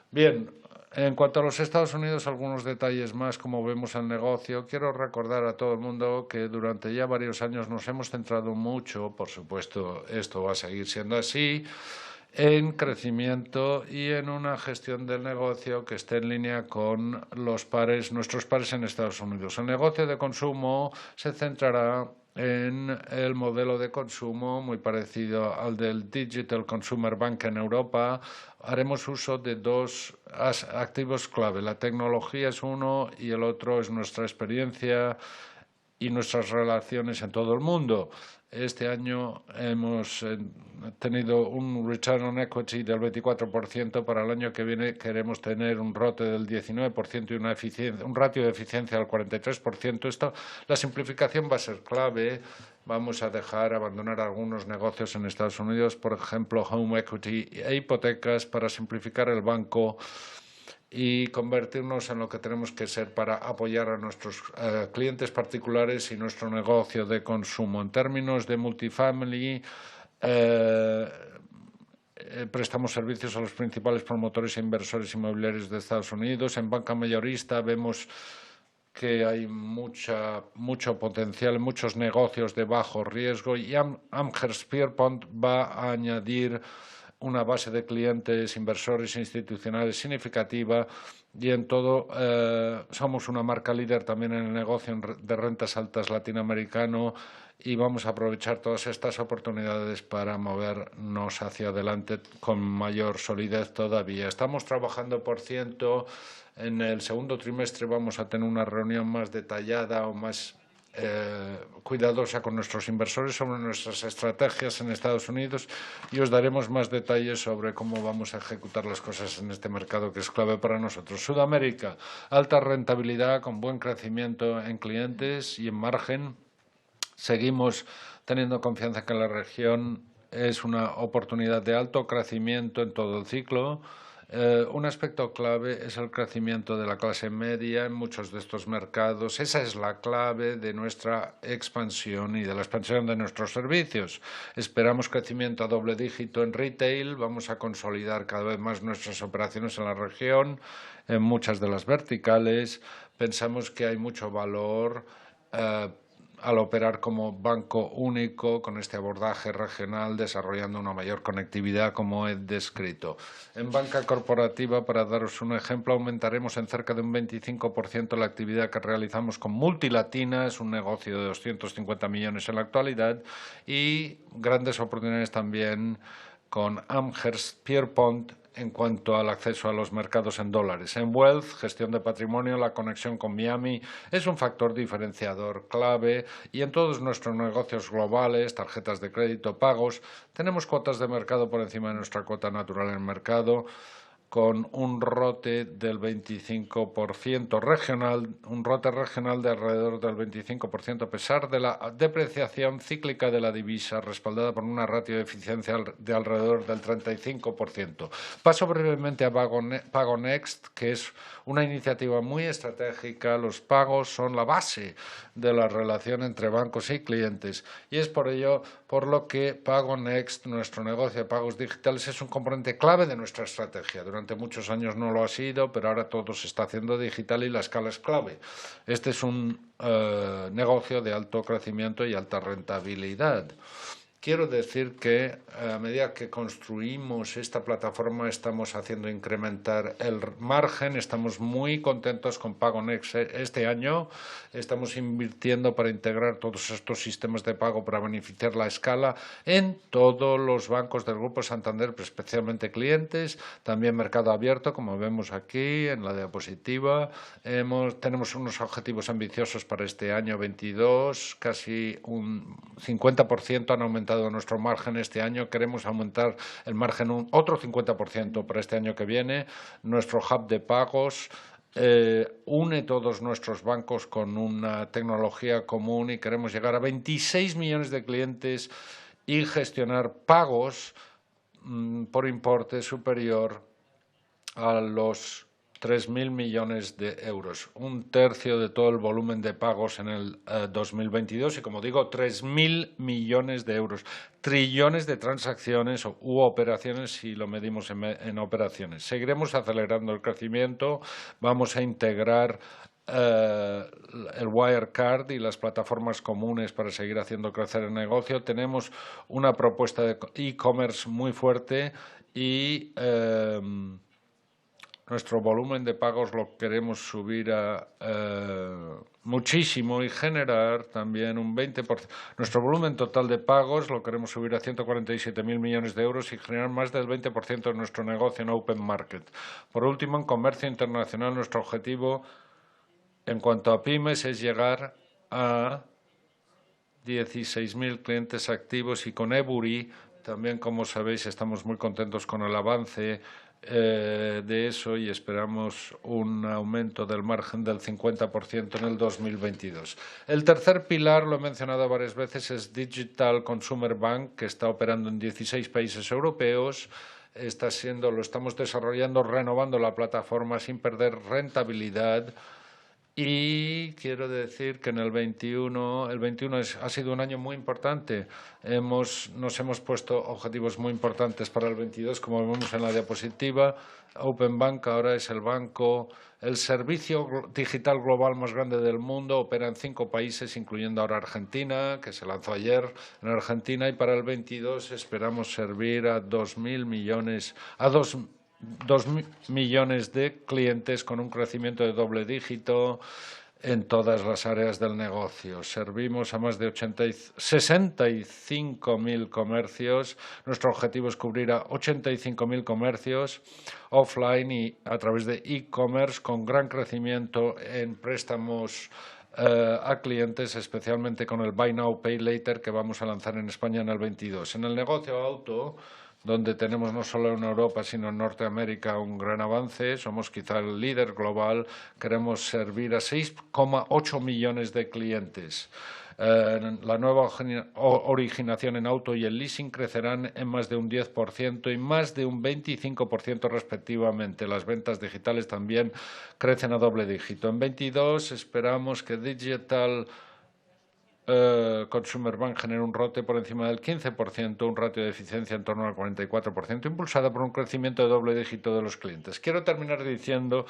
Bien, en cuanto a los Estados Unidos, algunos detalles más, como vemos el negocio. Quiero recordar a todo el mundo que durante ya varios años nos hemos centrado mucho, por supuesto, esto va a seguir siendo así, en crecimiento y en una gestión del negocio que esté en línea con nuestros pares en Estados Unidos. El negocio de consumo se centrará en el modelo de consumo muy parecido al del Digital Consumer Bank en Europa. Haremos uso de dos activos clave. La tecnología es uno y el otro es nuestra experiencia y nuestras relaciones en todo el mundo. Este año hemos tenido un return on equity del 24%. Para el año que viene queremos tener un ROTE del 19% y un ratio de eficiencia del 43%. La simplificación va a ser clave. Vamos a abandonar algunos negocios en Estados Unidos, por ejemplo, home equity e hipotecas, para simplificar el banco y convertirnos en lo que tenemos que ser para apoyar a nuestros clientes particulares y nuestro negocio de consumo. En términos de multifamily, prestamos servicios a los principales promotores e inversores inmobiliarios de Estados Unidos. En banca mayorista vemos que hay mucho potencial, muchos negocios de bajo riesgo, y Amherst Pierpont va a añadir una base de clientes, inversores institucionales significativa, y en todo somos una marca líder también en el negocio de rentas altas latinoamericano, y vamos a aprovechar todas estas oportunidades para movernos hacia adelante con mayor solidez todavía. Estamos trabajando, por ciento, en el segundo trimestre vamos a tener una reunión más detallada o más cuidadosa con nuestros inversores sobre nuestras estrategias en Estados Unidos, y os daremos más detalles sobre cómo vamos a ejecutar las cosas en este mercado que es clave para nosotros. Sudamérica, alta rentabilidad con buen crecimiento en clientes y en margen. Seguimos teniendo confianza que la región es una oportunidad de alto crecimiento en todo el ciclo. Un aspecto clave es el crecimiento de la clase media en muchos de estos mercados. Esa es la clave de nuestra expansión y de la expansión de nuestros servicios. Esperamos crecimiento a doble dígito en retail. Vamos a consolidar cada vez más nuestras operaciones en la región, en muchas de las verticales. Pensamos que hay mucho valor al operar como banco único con este abordaje regional, desarrollando una mayor conectividad, como he descrito. En banca corporativa, para daros un ejemplo, aumentaremos en cerca de un 25% la actividad que realizamos con Multilatina. Es un negocio de 250 millones en la actualidad, y grandes oportunidades también con Amherst Pierpont en cuanto al acceso a los mercados en dólares. En Wealth, gestión de patrimonio, la conexión con Miami es un factor diferenciador clave, y en todos nuestros negocios globales, tarjetas de crédito, pagos, tenemos cuotas de mercado por encima de nuestra cuota natural en el mercado, con un ROTE del 25% regional, un ROTE regional de alrededor del 25%, a pesar de la depreciación cíclica de la divisa, respaldada por una ratio de eficiencia de alrededor del 35%. Paso brevemente a PagoNext, que es una iniciativa muy estratégica. Los pagos son la base de la relación entre bancos y clientes, y es por ello por lo que PagoNext, nuestro negocio de pagos digitales, es un componente clave de nuestra estrategia. Durante muchos años no lo ha sido, pero ahora todo se está haciendo digital y la escala es clave. Este es un negocio de alto crecimiento y alta rentabilidad. Quiero decir que a medida que construimos esta plataforma estamos haciendo incrementar el margen. Estamos muy contentos con PagoNext. Este año estamos invirtiendo para integrar todos estos sistemas de pago para beneficiar la escala en todos los bancos del Grupo Santander, pero especialmente clientes, también mercado abierto, como vemos aquí en la diapositiva. Tenemos unos objetivos ambiciosos para este año 22, casi un 50% han aumentado nuestro margen este año. Queremos aumentar el margen otro 50% para este año que viene. Nuestro hub de pagos une todos nuestros bancos con una tecnología común y queremos llegar a 26 millones de clientes y gestionar pagos por importe superior a los 3.000 millones de euros, un tercio de todo el volumen de pagos en el 2022 y, como digo, 3.000 millones de euros, trillones de transacciones u operaciones si lo medimos en operaciones. Seguiremos acelerando el crecimiento, vamos a integrar el Wirecard y las plataformas comunes para seguir haciendo crecer el negocio. Tenemos una propuesta de e-commerce muy fuerte y nuestro volumen de pagos lo queremos subir a muchísimo y generar también un 20%. Nuestro volumen total de pagos lo queremos subir a 147.000 millones de euros y generar más del 20% de nuestro negocio en Open Market. Por último, en comercio internacional, nuestro objetivo en cuanto a pymes es llegar a 16.000 clientes activos y con Ebury también, como sabéis, estamos muy contentos con el avance de eso y esperamos un aumento del margen del 50% en el 2022. El tercer pilar, lo he mencionado varias veces, es Digital Consumer Bank, que está operando en 16 países europeos. Lo estamos desarrollando, renovando la plataforma sin perder rentabilidad. Y quiero decir que en el 21 ha sido un año muy importante. Nos hemos puesto objetivos muy importantes para el 22, como vemos en la diapositiva. Open Bank ahora es el servicio digital global más grande del mundo. Opera en 5 países, incluyendo ahora Argentina, que se lanzó ayer en Argentina. Y para el 22 esperamos servir a 2 millones de clientes con un crecimiento de doble dígito en todas las áreas del negocio. Servimos a más de 65.000 comercios. Nuestro objetivo es cubrir a 85.000 comercios offline y a través de e-commerce con gran crecimiento en préstamos a clientes, especialmente con el Buy Now, Pay Later que vamos a lanzar en España en el 22. En el negocio auto, donde tenemos no solo en Europa, sino en Norteamérica un gran avance. Somos quizá el líder global. Queremos servir a 6,8 millones de clientes. La nueva originación en auto y el leasing crecerán en más de un 10% y más de un 25% respectivamente. Las ventas digitales también crecen a doble dígito. En 22 esperamos que Digital Consumer Bank genera un ROTE por encima del 15%, un ratio de eficiencia en torno al 44%, impulsada por un crecimiento de doble dígito de los clientes. Quiero terminar diciendo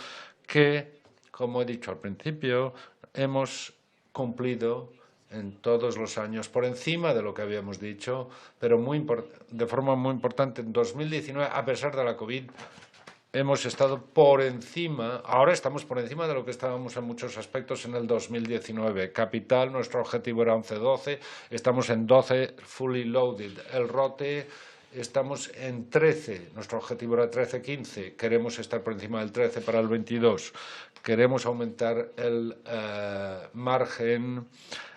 que, como he dicho al principio, hemos cumplido en todos los años por encima de lo que habíamos dicho, pero de forma muy importante en 2019, a pesar de la COVID, hemos estado por encima, ahora estamos por encima de lo que estábamos en muchos aspectos en el 2019. Capital, nuestro objetivo era 11-12, estamos en 12 fully loaded. El ROTE, estamos en 13, nuestro objetivo era 13-15, queremos estar por encima del 13 para el 22. Queremos aumentar el margen.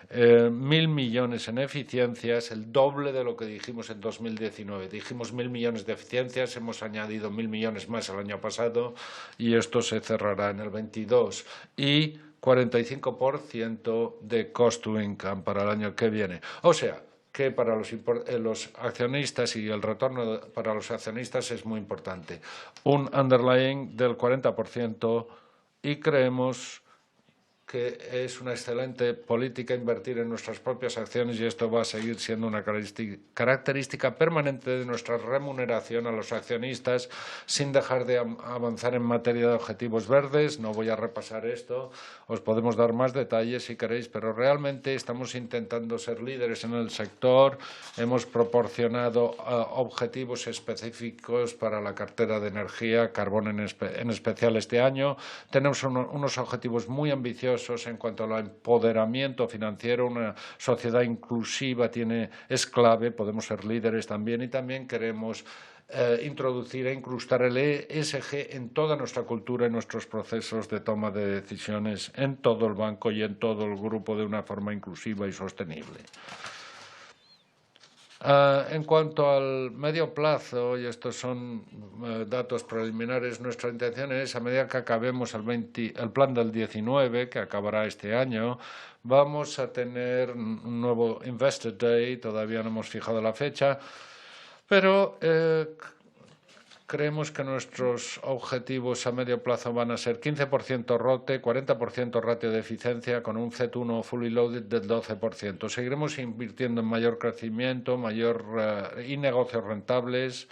1.000 millones en eficiencias, el doble de lo que dijimos en 2019. Dijimos 1.000 millones de eficiencias, hemos añadido 1.000 millones más el año pasado y esto se cerrará en el 22. Y 45% de cost to income para el año que viene. O sea, que para los accionistas y el retorno para los accionistas es muy importante. Un underlying del 40% y creemos que es una excelente política invertir en nuestras propias acciones y esto va a seguir siendo una característica permanente de nuestra remuneración a los accionistas, sin dejar de avanzar en materia de objetivos verdes. No voy a repasar esto, os podemos dar más detalles si queréis, pero realmente estamos intentando ser líderes en el sector. Hemos proporcionado objetivos específicos para la cartera de energía, carbón en especial este año. Tenemos unos objetivos muy ambiciosos en cuanto al empoderamiento financiero. Una sociedad inclusiva es clave, podemos ser líderes también y también queremos introducir e incrustar el ESG en toda nuestra cultura, en nuestros procesos de toma de decisiones, en todo el banco y en todo el grupo de una forma inclusiva y sostenible. En cuanto al medio plazo, y estos son datos preliminares, nuestra intención es, a medida que acabemos el plan del 19, que acabará este año, vamos a tener un nuevo Investor Day, todavía no hemos fijado la fecha, pero creemos que nuestros objetivos a medio plazo van a ser 15% ROTE, 40% ratio de eficiencia con un CET1 fully loaded del 12%. Seguiremos invirtiendo en mayor crecimiento, y negocios rentables.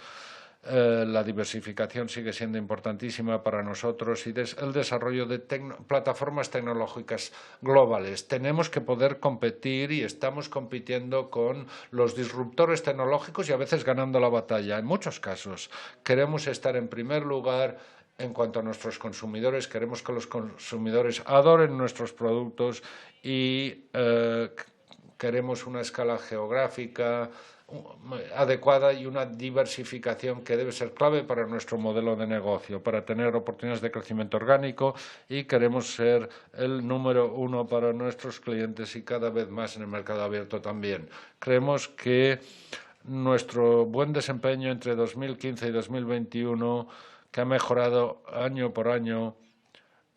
La diversificación sigue siendo importantísima para nosotros y el desarrollo de plataformas tecnológicas globales. Tenemos que poder competir y estamos compitiendo con los disruptores tecnológicos y a veces ganando la batalla. En muchos casos queremos estar en primer lugar. En cuanto a nuestros consumidores, queremos que los consumidores adoren nuestros productos y queremos una escala geográfica adecuada y una diversificación que debe ser clave para nuestro modelo de negocio, para tener oportunidades de crecimiento orgánico, y queremos ser el número uno para nuestros clientes y cada vez más en el mercado abierto también. Creemos que nuestro buen desempeño entre 2015 y 2021, que ha mejorado año por año,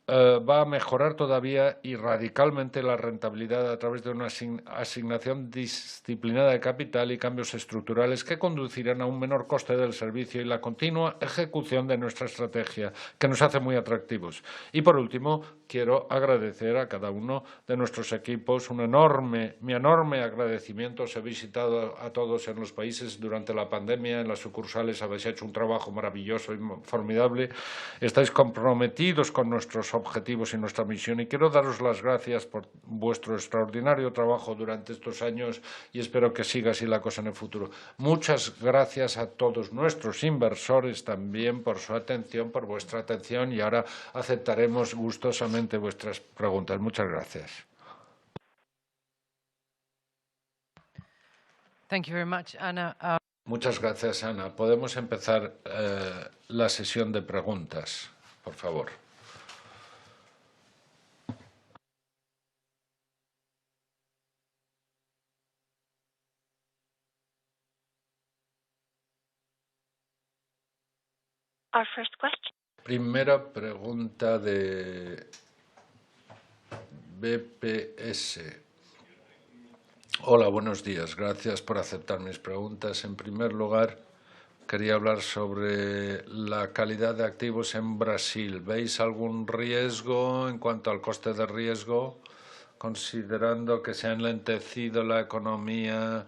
va a mejorar todavía y radicalmente la rentabilidad a través de una asignación disciplinada de capital y cambios estructurales que conducirán a un menor coste del servicio y la continua ejecución de nuestra estrategia, que nos hace muy atractivos. Y por último, quiero agradecer a cada uno de nuestros equipos mi enorme agradecimiento. Os he visitado a todos en los países durante la pandemia, en las sucursales habéis hecho un trabajo maravilloso y formidable. Estáis comprometidos con nuestros objetivos y nuestra misión, y quiero daros las gracias por vuestro extraordinario trabajo durante estos años y espero que siga así la cosa en el futuro. Muchas gracias a todos nuestros inversores también por su atención, por vuestra atención, y ahora aceptaremos gustosamente vuestras preguntas. Muchas gracias. Thank you very much, Ana. Muchas gracias, Ana. Podemos empezar la sesión de preguntas, por favor. Our first question. Primera pregunta de BPS. Hola, buenos días. Gracias por aceptar mis preguntas. En primer lugar, quería hablar sobre la calidad de activos en Brasil. ¿Veis algún riesgo en cuanto al coste de riesgo, considerando que se ha enlentecido la economía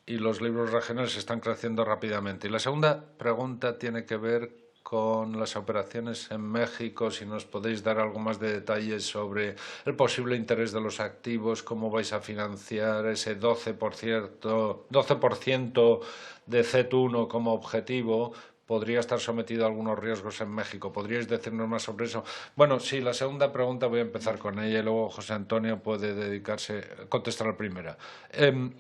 y los libros regionales están creciendo rápidamente? Y la segunda pregunta tiene que ver con las operaciones en México, si nos podéis dar algo más de detalles sobre el posible interés de los activos, cómo vais a financiar ese 12% de CET1 como objetivo. Podría estar sometido a algunos riesgos en México. ¿Podríais decirnos más sobre eso? Bueno, sí, la segunda pregunta voy a empezar con ella y luego José Antonio puede contestar la primera. En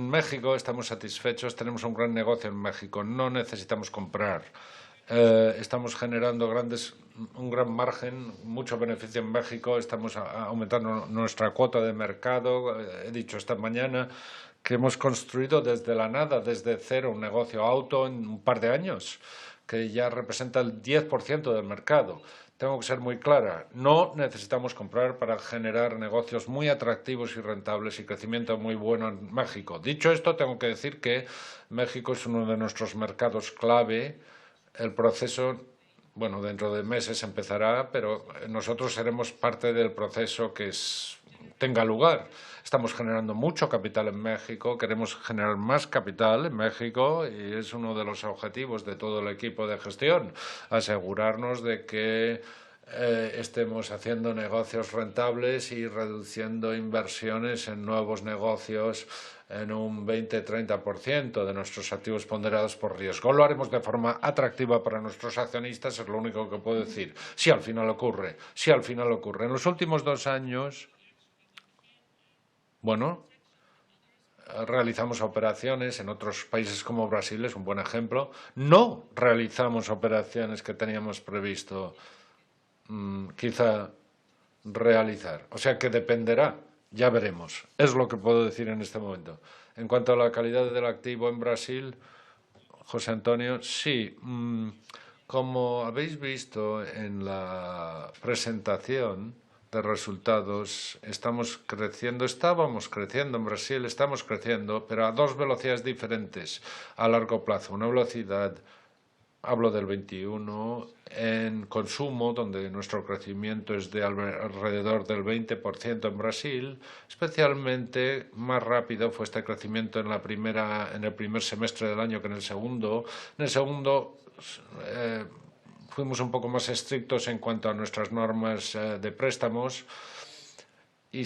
México estamos satisfechos, tenemos un gran negocio en México, no necesitamos comprar. Estamos generando un gran margen, mucho beneficio en México, estamos aumentando nuestra cuota de mercado. He dicho esta mañana que hemos construido desde la nada, desde cero, un negocio auto en un par de años, que ya representa el 10% del mercado. Tengo que ser muy clara, no necesitamos comprar para generar negocios muy atractivos y rentables y crecimiento muy bueno en México. Dicho esto, tengo que decir que México es uno de nuestros mercados clave. El proceso, bueno, dentro de meses empezará, pero nosotros seremos parte del proceso que tenga lugar. Estamos generando mucho capital en México, queremos generar más capital en México y es uno de los objetivos de todo el equipo de gestión, asegurarnos de que estemos haciendo negocios rentables y reduciendo inversiones en nuevos negocios en un 20-30% de nuestros activos ponderados por riesgo. Lo haremos de forma atractiva para nuestros accionistas, es lo único que puedo decir. Si al final ocurre, si al final ocurre. En los últimos 2 años, bueno, realizamos operaciones en otros países como Brasil, es un buen ejemplo. No realizamos operaciones que teníamos previsto quizá realizar. O sea que dependerá Ya veremos. Es lo que puedo decir en este momento. En cuanto a la calidad del activo en Brasil, José Antonio, sí. Como habéis visto en la presentación de resultados, estábamos creciendo en Brasil, estamos creciendo, pero a dos velocidades diferentes a largo plazo. Una velocidad, hablo del 21, en consumo, donde nuestro crecimiento es de alrededor del 20% en Brasil. Especialmente más rápido fue este crecimiento en el primer semestre del año que en el segundo. En el segundo fuimos un poco más estrictos en cuanto a nuestras normas de préstamos y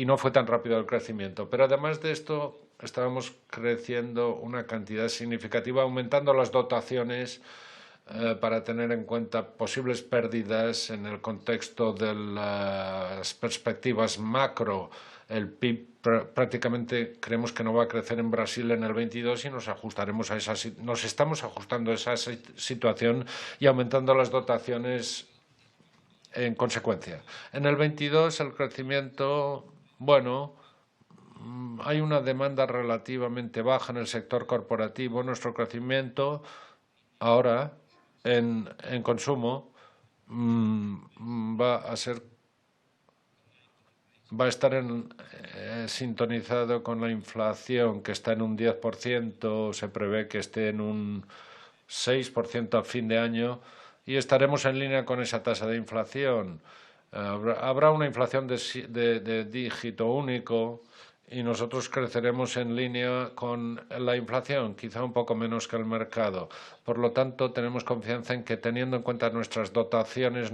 no fue tan rápido el crecimiento. Pero además de esto, estábamos creciendo una cantidad significativa, aumentando las dotaciones para tener en cuenta posibles pérdidas en el contexto de las perspectivas macro. El PIB prácticamente creemos que no va a crecer en Brasil en el 22 y nos estamos ajustando a esa situación y aumentando las dotaciones en consecuencia. En el 22 el crecimiento, bueno, hay una demanda relativamente baja en el sector corporativo. Nuestro crecimiento ahora en consumo va a estar sintonizado con la inflación, que está en un 10%, se prevé que esté en un 6% a fin de año, y estaremos en línea con esa tasa de inflación. Habrá una inflación de dígito único y nosotros creceremos en línea con la inflación, quizá un poco menos que el mercado. Por lo tanto, tenemos confianza en que, teniendo en cuenta nuestras dotaciones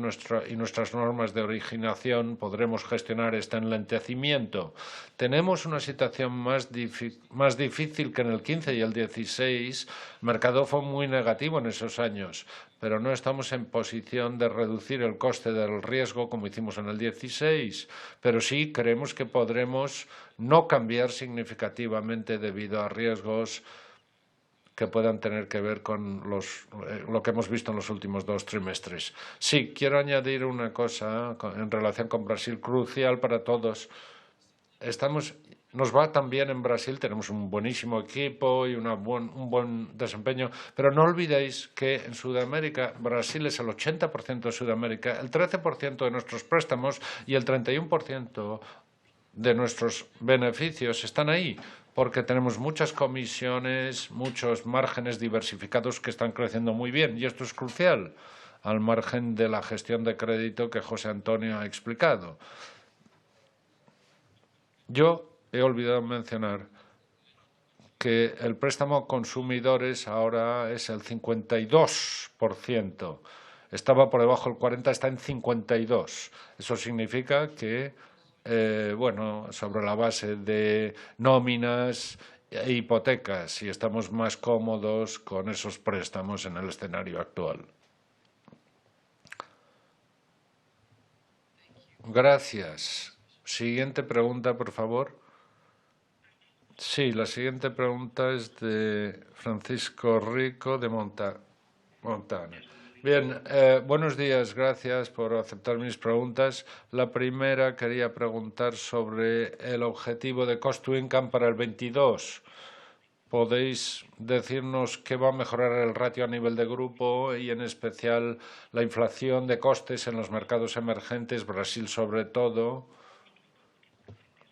y nuestras normas de originación, podremos gestionar este enlentecimiento. Tenemos una situación más difícil que en el 15 y el 16. El mercado fue muy negativo en esos años, pero no estamos en posición de reducir el coste del riesgo como hicimos en el 16, pero sí creemos que podremos no cambiar significativamente debido a riesgos que puedan tener que ver con lo que hemos visto en los últimos 2 trimestres. Sí, quiero añadir una cosa en relación con Brasil, crucial para todos. Nos va tan bien en Brasil, tenemos un buenísimo equipo y un buen desempeño, pero no olvidéis que en Sudamérica, Brasil es el 80% de Sudamérica, el 13% de nuestros préstamos y el 31% de nuestros beneficios están ahí, porque tenemos muchas comisiones, muchos márgenes diversificados que están creciendo muy bien, y esto es crucial, al margen de la gestión de crédito que José Antonio ha explicado. Yo he olvidado mencionar que el préstamo a consumidores ahora es el 52%. Estaba por debajo del 40%, está en 52%. Eso significa que, sobre la base de nóminas e hipotecas, y estamos más cómodos con esos préstamos en el escenario actual. Gracias. Siguiente pregunta, por favor. Sí, la siguiente pregunta es de Francisco Rico de Montana. Bien, buenos días, gracias por aceptar mis preguntas. La primera, quería preguntar sobre el objetivo de cost to income para el 22. ¿Podéis decirnos qué va a mejorar el ratio a nivel de grupo y en especial la inflación de costes en los mercados emergentes, Brasil sobre todo?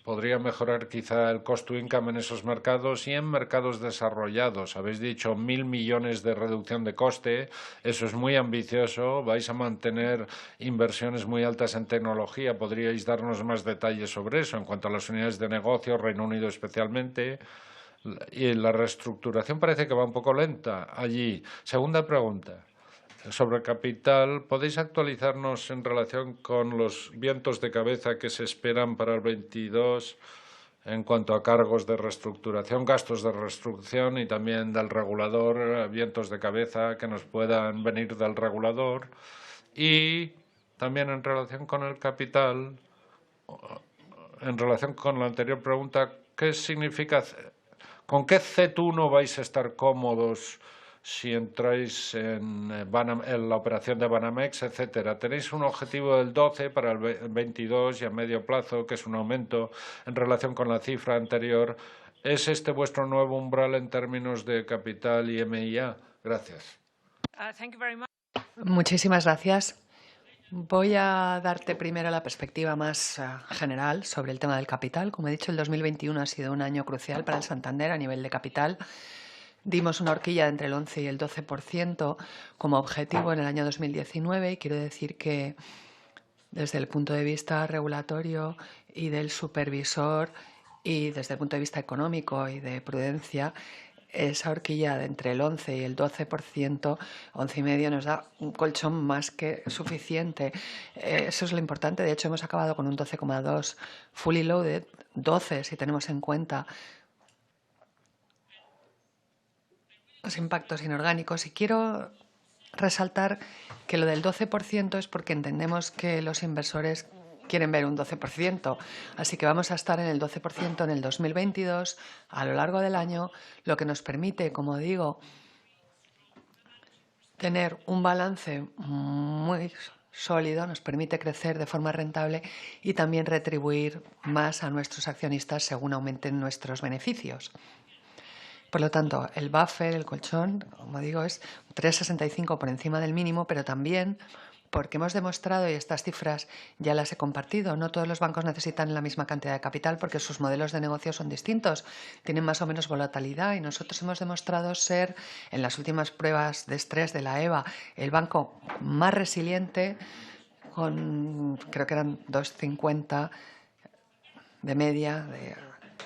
Podría mejorar quizá el cost to income en esos mercados y en mercados desarrollados. Habéis dicho 1.000 millones de reducción de coste. Eso es muy ambicioso. Vais a mantener inversiones muy altas en tecnología. ¿Podríais darnos más detalles sobre eso en cuanto a las unidades de negocio, Reino Unido especialmente? Y la reestructuración parece que va un poco lenta allí. Segunda pregunta. Sobre capital, ¿podéis actualizarnos en relación con los vientos de cabeza que se esperan para el 22 en cuanto a cargos de reestructuración, gastos de reestructuración y también del regulador, vientos de cabeza que nos puedan venir del regulador? Y también en relación con el capital, en relación con la anterior pregunta, ¿qué significa, con qué CET1 vais a estar cómodos si entráis en la operación de Banamex, etcétera. Tenéis un objetivo del 12 para el 22 y a medio plazo, que es un aumento en relación con la cifra anterior. ¿Es este vuestro nuevo umbral en términos de capital y MIA? Gracias. Muchísimas gracias. Voy a darte primero la perspectiva más general sobre el tema del capital. Como he dicho, el 2021 ha sido un año crucial para el Santander a nivel de capital. Dimos una horquilla de entre el 11 y el 12% como objetivo en el año 2019 y quiero decir que desde el punto de vista regulatorio y del supervisor y desde el punto de vista económico y de prudencia, esa horquilla de entre el 11 y el 12%, 11,5%, nos da un colchón más que suficiente. Eso es lo importante. De hecho, hemos acabado con un 12,2 fully loaded, 12 si tenemos en cuenta los impactos inorgánicos. Y quiero resaltar que lo del 12% es porque entendemos que los inversores quieren ver un 12%, así que vamos a estar en el 12% en el 2022 a lo largo del año, lo que nos permite, como digo, tener un balance muy sólido, nos permite crecer de forma rentable y también retribuir más a nuestros accionistas según aumenten nuestros beneficios. Por lo tanto, el buffer, el colchón, como digo, es 3,65 por encima del mínimo, pero también porque hemos demostrado, y estas cifras ya las he compartido, no todos los bancos necesitan la misma cantidad de capital porque sus modelos de negocio son distintos, tienen más o menos volatilidad y nosotros hemos demostrado ser, en las últimas pruebas de estrés de la EVA, el banco más resiliente, con creo que eran 2,50 de media de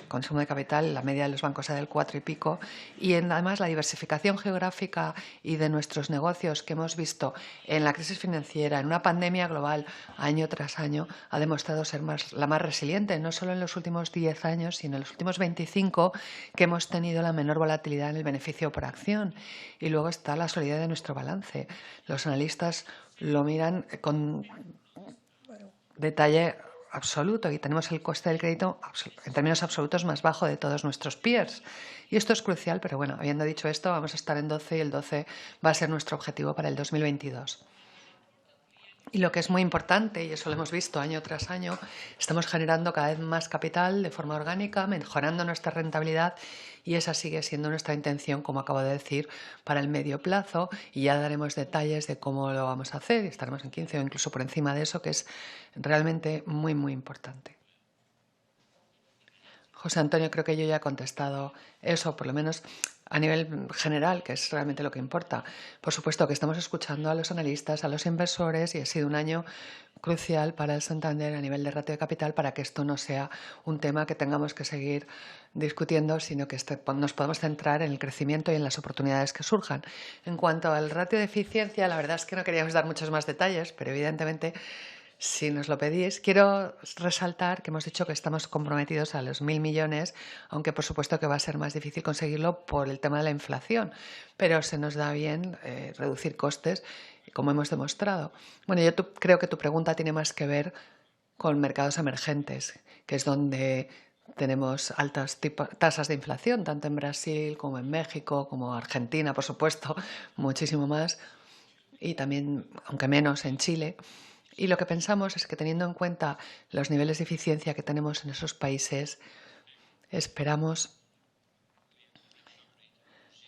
consumo de capital, la media de los bancos era del 4 y pico, y además la diversificación geográfica y de nuestros negocios que hemos visto en la crisis financiera, en una pandemia global, año tras año, ha demostrado ser la más resiliente, no solo en los últimos 10 años, sino en los últimos 25, que hemos tenido la menor volatilidad en el beneficio por acción. Y luego está la solidez de nuestro balance. Los analistas lo miran con detalle absoluto y tenemos el coste del crédito en términos absolutos más bajo de todos nuestros peers. Y esto es crucial, pero bueno, habiendo dicho esto, vamos a estar en 12 y el 12 va a ser nuestro objetivo para el 2022. Y lo que es muy importante, y eso lo hemos visto año tras año, estamos generando cada vez más capital de forma orgánica, mejorando nuestra rentabilidad y esa sigue siendo nuestra intención, como acabo de decir, para el medio plazo y ya daremos detalles de cómo lo vamos a hacer y estaremos en 15 o incluso por encima de eso, que es realmente muy, muy importante. José Antonio, creo que yo ya he contestado eso, por lo menos a nivel general, que es realmente lo que importa. Por supuesto que estamos escuchando a los analistas, a los inversores y ha sido un año crucial para el Santander a nivel de ratio de capital para que esto no sea un tema que tengamos que seguir discutiendo, sino que nos podamos centrar en el crecimiento y en las oportunidades que surjan. En cuanto al ratio de eficiencia, la verdad es que no queríamos dar muchos más detalles, pero evidentemente si nos lo pedís, quiero resaltar que hemos dicho que estamos comprometidos a los 1.000 millones, aunque por supuesto que va a ser más difícil conseguirlo por el tema de la inflación, pero se nos da bien reducir costes, como hemos demostrado. Bueno, yo creo que tu pregunta tiene más que ver con mercados emergentes, que es donde tenemos altas tasas de inflación, tanto en Brasil como en México, como Argentina, por supuesto, muchísimo más, y también, aunque menos, en Chile. Y lo que pensamos es que teniendo en cuenta los niveles de eficiencia que tenemos en esos países, esperamos,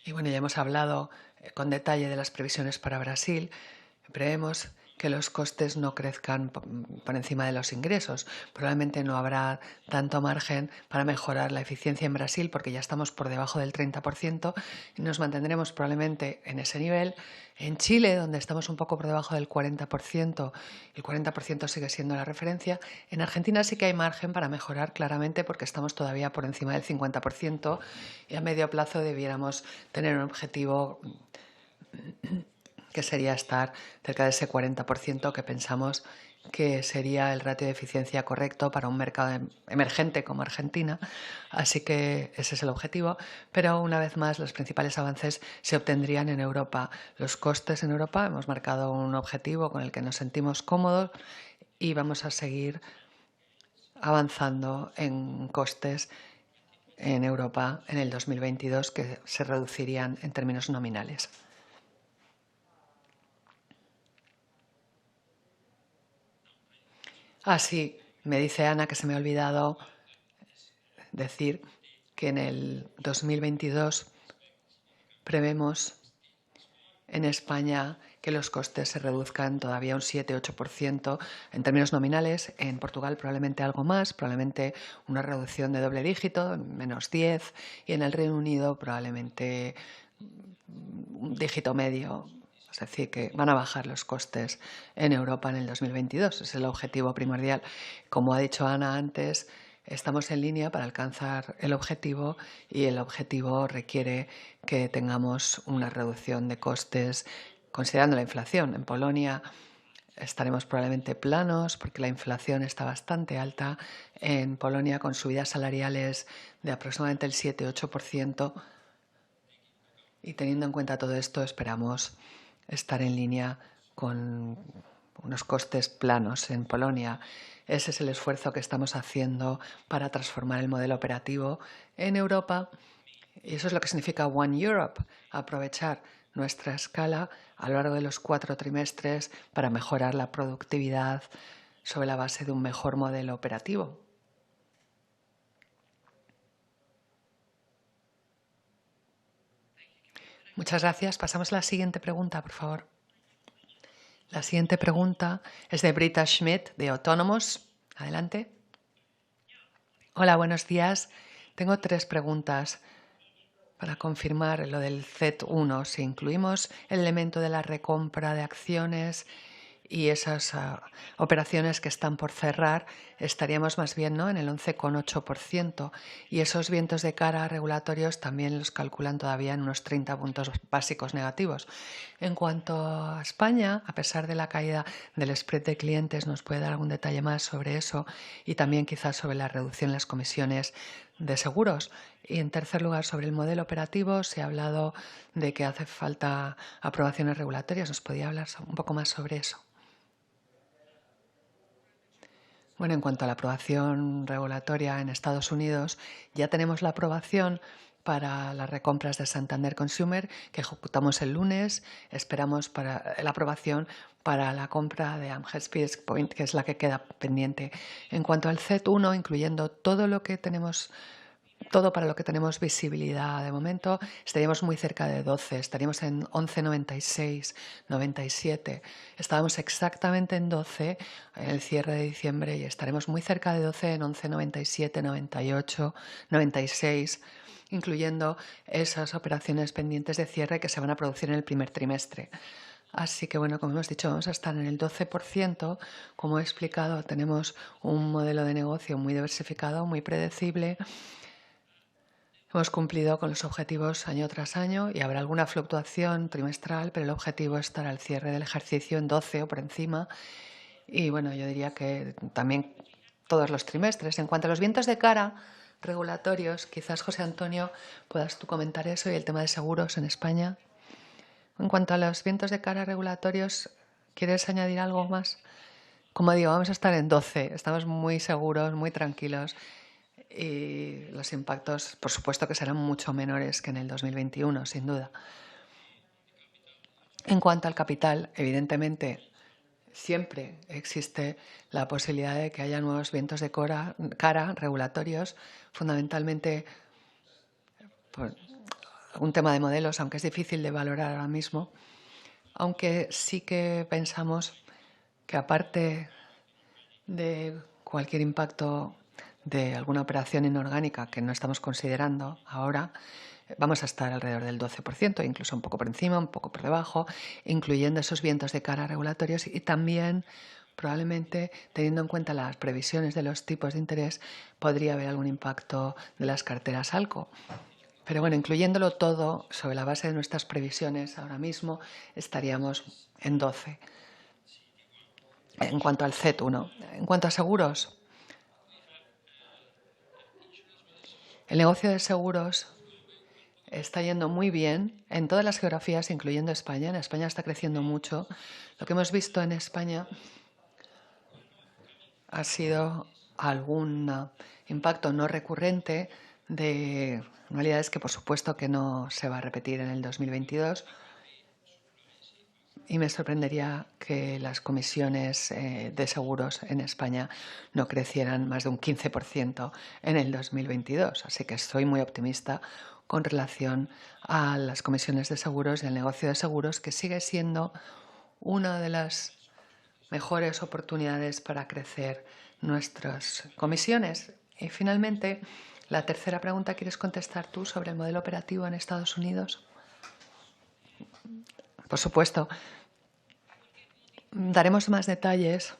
y bueno, ya hemos hablado con detalle de las previsiones para Brasil, prevemos que los costes no crezcan por encima de los ingresos. Probablemente no habrá tanto margen para mejorar la eficiencia en Brasil porque ya estamos por debajo del 30% y nos mantendremos probablemente en ese nivel. En Chile, donde estamos un poco por debajo del 40%, el 40% sigue siendo la referencia. En Argentina sí que hay margen para mejorar claramente porque estamos todavía por encima del 50% y a medio plazo debiéramos tener un objetivo que sería estar cerca de ese 40% que pensamos que sería el ratio de eficiencia correcto para un mercado emergente como Argentina. Así que ese es el objetivo. Pero una vez más, los principales avances se obtendrían en Europa. Los costes en Europa, hemos marcado un objetivo con el que nos sentimos cómodos y vamos a seguir avanzando en costes en Europa en el 2022, que se reducirían en términos nominales. Sí, me dice Ana que se me ha olvidado decir que en el 2022 prevemos en España que los costes se reduzcan todavía un 7-8% en términos nominales. En Portugal probablemente algo más, probablemente una reducción de doble dígito, menos 10, y en el Reino Unido probablemente un dígito medio. Es decir, que van a bajar los costes en Europa en el 2022. Es el objetivo primordial. Como ha dicho Ana antes, estamos en línea para alcanzar el objetivo, y el objetivo requiere que tengamos una reducción de costes considerando la inflación. En Polonia estaremos probablemente planos porque la inflación está bastante alta. En Polonia, con subidas salariales de aproximadamente el 7-8%, y teniendo en cuenta todo esto, esperamos estar en línea con unos costes planos en Polonia. Ese es el esfuerzo que estamos haciendo para transformar el modelo operativo en Europa, y eso es lo que significa One Europe: aprovechar nuestra escala a lo largo de los 4 trimestres para mejorar la productividad sobre la base de un mejor modelo operativo. Muchas gracias. Pasamos a la siguiente pregunta, por favor. La siguiente pregunta es de Britta Schmidt, de Autonomous. Adelante. Hola, buenos días. Tengo 3 preguntas para confirmar lo del Z1. Si incluimos el elemento de la recompra de acciones y esas operaciones que están por cerrar, estaríamos más bien, ¿no?, en el 11,8%. Y esos vientos de cara regulatorios también los calculan todavía en unos 30 puntos básicos negativos. En cuanto a España, a pesar de la caída del spread de clientes, ¿nos puede dar algún detalle más sobre eso? Y también quizás sobre la reducción en las comisiones de seguros. Y en tercer lugar, sobre el modelo operativo, se ha hablado de que hace falta aprobaciones regulatorias. ¿Nos podría hablar un poco más sobre eso? Bueno, en cuanto a la aprobación regulatoria en Estados Unidos, ya tenemos la aprobación para las recompras de Santander Consumer, que ejecutamos el lunes. Esperamos para la aprobación para la compra de Amherst Point, que es la que queda pendiente. En cuanto al Z1, incluyendo todo para lo que tenemos visibilidad de momento, estaríamos muy cerca de 12, estaríamos en 11,96, 97. Estábamos exactamente en 12 en el cierre de diciembre y estaremos muy cerca de 12 en 11,97, 98, 96, incluyendo esas operaciones pendientes de cierre que se van a producir en el primer trimestre. Así que, bueno, como hemos dicho, vamos a estar en el 12%. Como he explicado, tenemos un modelo de negocio muy diversificado, muy predecible. Hemos cumplido con los objetivos año tras año y habrá alguna fluctuación trimestral, pero el objetivo es estar al cierre del ejercicio en 12 o por encima. Y bueno, yo diría que también todos los trimestres. En cuanto a los vientos de cara regulatorios, quizás, José Antonio, puedas tú comentar eso y el tema de seguros en España. En cuanto a los vientos de cara regulatorios, ¿quieres añadir algo más? Como digo, vamos a estar en 12. Estamos muy seguros, muy tranquilos. Y los impactos, por supuesto, que serán mucho menores que en el 2021, sin duda. En cuanto al capital, evidentemente, siempre existe la posibilidad de que haya nuevos vientos de cara regulatorios, fundamentalmente por un tema de modelos, aunque es difícil de valorar ahora mismo, aunque sí que pensamos que, aparte de cualquier impacto de alguna operación inorgánica que no estamos considerando ahora, vamos a estar alrededor del 12%, incluso un poco por encima, un poco por debajo, incluyendo esos vientos de cara regulatorios, y también probablemente, teniendo en cuenta las previsiones de los tipos de interés, podría haber algún impacto de las carteras ALCO. Pero bueno, incluyéndolo todo, sobre la base de nuestras previsiones, ahora mismo estaríamos en 12. En cuanto al Z1. En cuanto a seguros, el negocio de seguros está yendo muy bien en todas las geografías, incluyendo España. En España está creciendo mucho. Lo que hemos visto en España ha sido algún impacto no recurrente de anualidades que por supuesto que no se va a repetir en el 2022. Y me sorprendería que las comisiones de seguros en España no crecieran más de un 15% en el 2022. Así que estoy muy optimista con relación a las comisiones de seguros y al negocio de seguros, que sigue siendo una de las mejores oportunidades para crecer nuestras comisiones. Y finalmente, la tercera pregunta, ¿quieres contestar tú sobre el modelo operativo en Estados Unidos? Por supuesto. Daremos más detalles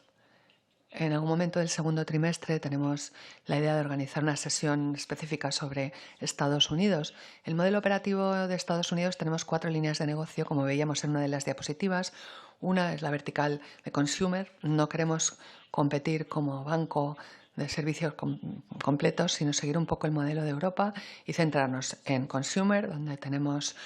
en algún momento del segundo trimestre. Tenemos la idea de organizar una sesión específica sobre Estados Unidos. El modelo operativo de Estados Unidos, tenemos 4 líneas de negocio, como veíamos en una de las diapositivas. Una es la vertical de consumer. No queremos competir como banco de servicios completos, sino seguir un poco el modelo de Europa y centrarnos en consumer, donde tenemos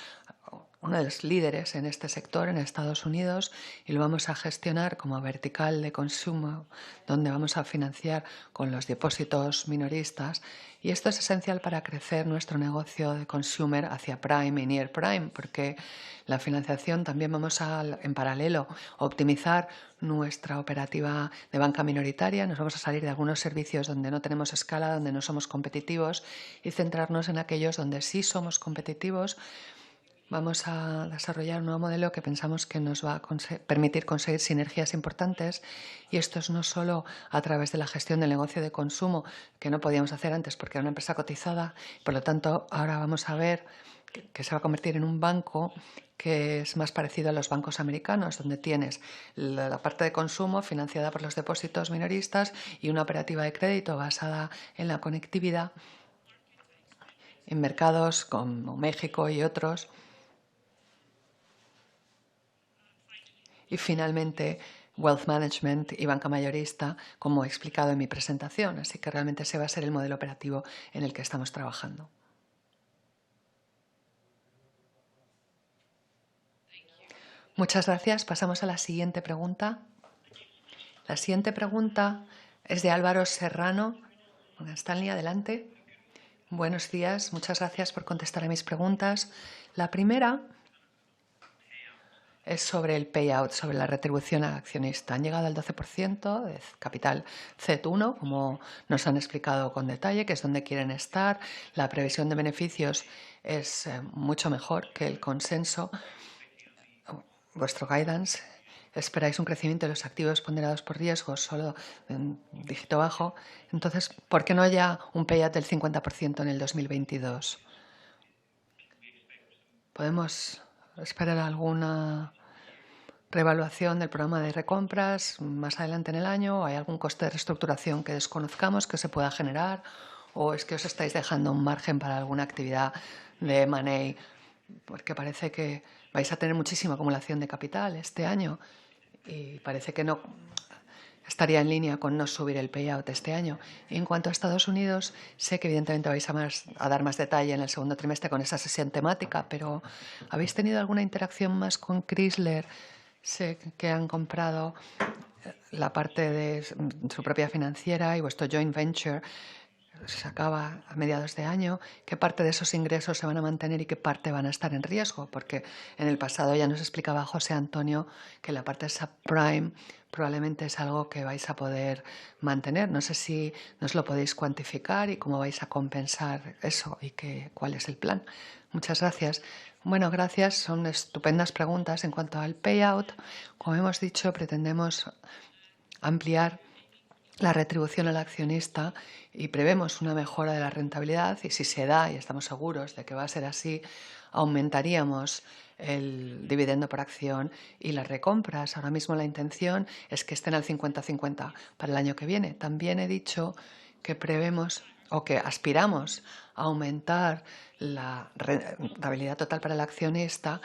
uno de los líderes en este sector en Estados Unidos, y lo vamos a gestionar como vertical de consumo, donde vamos a financiar con los depósitos minoristas. Y esto es esencial para crecer nuestro negocio de consumer hacia prime y near prime, porque la financiación también vamos a, en paralelo, optimizar nuestra operativa de banca minoritaria. Nos vamos a salir de algunos servicios donde no tenemos escala, donde no somos competitivos, y centrarnos en aquellos donde sí somos competitivos. Vamos a desarrollar un nuevo modelo que pensamos que nos va a permitir conseguir sinergias importantes, y esto es no solo a través de la gestión del negocio de consumo, que no podíamos hacer antes porque era una empresa cotizada. Por lo tanto, ahora vamos a ver que se va a convertir en un banco que es más parecido a los bancos americanos, donde tienes la parte de consumo financiada por los depósitos minoristas y una operativa de crédito basada en la conectividad en mercados como México y otros. Y finalmente, Wealth Management y banca mayorista, como he explicado en mi presentación. Así que realmente ese va a ser el modelo operativo en el que estamos trabajando. Muchas gracias. Pasamos a la siguiente pregunta. La siguiente pregunta es de Álvaro Serrano. Stanley, adelante. Buenos días. Muchas gracias por contestar a mis preguntas. La primera es sobre el payout, sobre la retribución al accionista. Han llegado al 12% de capital CET1, como nos han explicado con detalle, que es donde quieren estar. La previsión de beneficios es mucho mejor que el consenso. Vuestro guidance, esperáis un crecimiento de los activos ponderados por riesgo solo en dígito bajo. Entonces, ¿por qué no haya un payout del 50% en el 2022? ¿Podemos esperar alguna reevaluación del programa de recompras más adelante en el año? ¿O hay algún coste de reestructuración que desconozcamos que se pueda generar? ¿O es que os estáis dejando un margen para alguna actividad de M&A? Porque parece que vais a tener muchísima acumulación de capital este año y parece que no estaría en línea con no subir el payout este año. Y en cuanto a Estados Unidos, sé que evidentemente vais a dar más detalle en el segundo trimestre con esa sesión temática, pero ¿habéis tenido alguna interacción más con Chrysler? Sé que han comprado la parte de su propia financiera y vuestro joint venture se acaba a mediados de año. ¿Qué parte de esos ingresos se van a mantener y qué parte van a estar en riesgo? Porque en el pasado ya nos explicaba José Antonio que la parte subprime probablemente es algo que vais a poder mantener. No sé si nos lo podéis cuantificar y cómo vais a compensar eso y cuál es el plan. Muchas gracias. Bueno, gracias. Son estupendas preguntas. En cuanto al payout, como hemos dicho, pretendemos ampliar la retribución al accionista y prevemos una mejora de la rentabilidad, y si se da, y estamos seguros de que va a ser así, aumentaríamos el dividendo por acción y las recompras. Ahora mismo la intención es que estén al 50-50 para el año que viene. También he dicho que prevemos o que aspiramos a aumentar la rentabilidad total para el accionista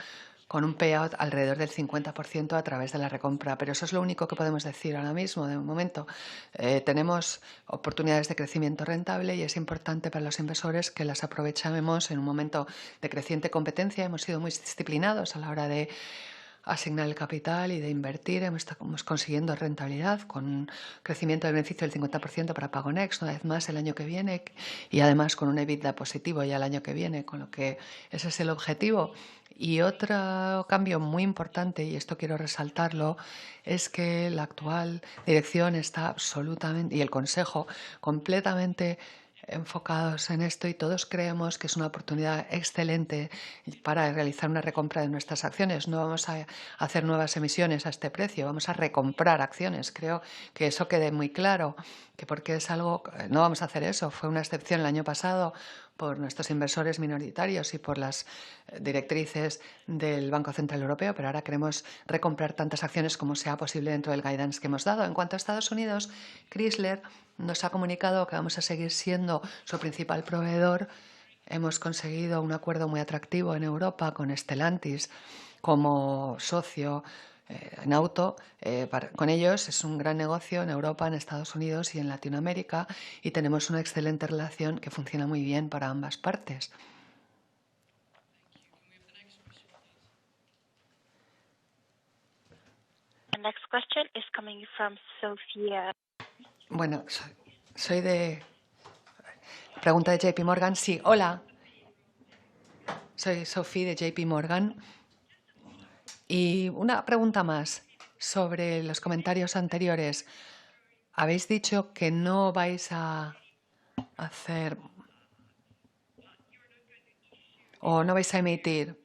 con un payout alrededor del 50% a través de la recompra. Pero eso es lo único que podemos decir ahora mismo, de momento. Tenemos oportunidades de crecimiento rentable y es importante para los inversores que las aprovechemos en un momento de creciente competencia. Hemos sido muy disciplinados a la hora de asignar el capital y de invertir. Estamos consiguiendo rentabilidad con un crecimiento del beneficio del 50% para Pagonex, una vez más el año que viene, y además con un EBITDA positivo ya el año que viene, con lo que ese es el objetivo. Y otro cambio muy importante, y esto quiero resaltarlo, es que la actual dirección está absolutamente, y el Consejo, completamente enfocados en esto, y todos creemos que es una oportunidad excelente para realizar una recompra de nuestras acciones. No vamos a hacer nuevas emisiones a este precio, vamos a recomprar acciones. Creo que eso quede muy claro, que porque es algo, no vamos a hacer eso. Fue una excepción el año pasado por nuestros inversores minoritarios y por las directrices del Banco Central Europeo, pero ahora queremos recomprar tantas acciones como sea posible dentro del guidance que hemos dado. En cuanto a Estados Unidos, Chrysler nos ha comunicado que vamos a seguir siendo su principal proveedor. Hemos conseguido un acuerdo muy atractivo en Europa con Stellantis como socio en auto. Con ellos es un gran negocio en Europa, en Estados Unidos y en Latinoamérica, y tenemos una excelente relación que funciona muy bien para ambas partes. The next question is coming from Sofía. Bueno, soy de... Pregunta de JP Morgan. Sí, hola. Soy Sofía de JP Morgan. Y una pregunta más sobre los comentarios anteriores. Habéis dicho que no vais a hacer o no vais a emitir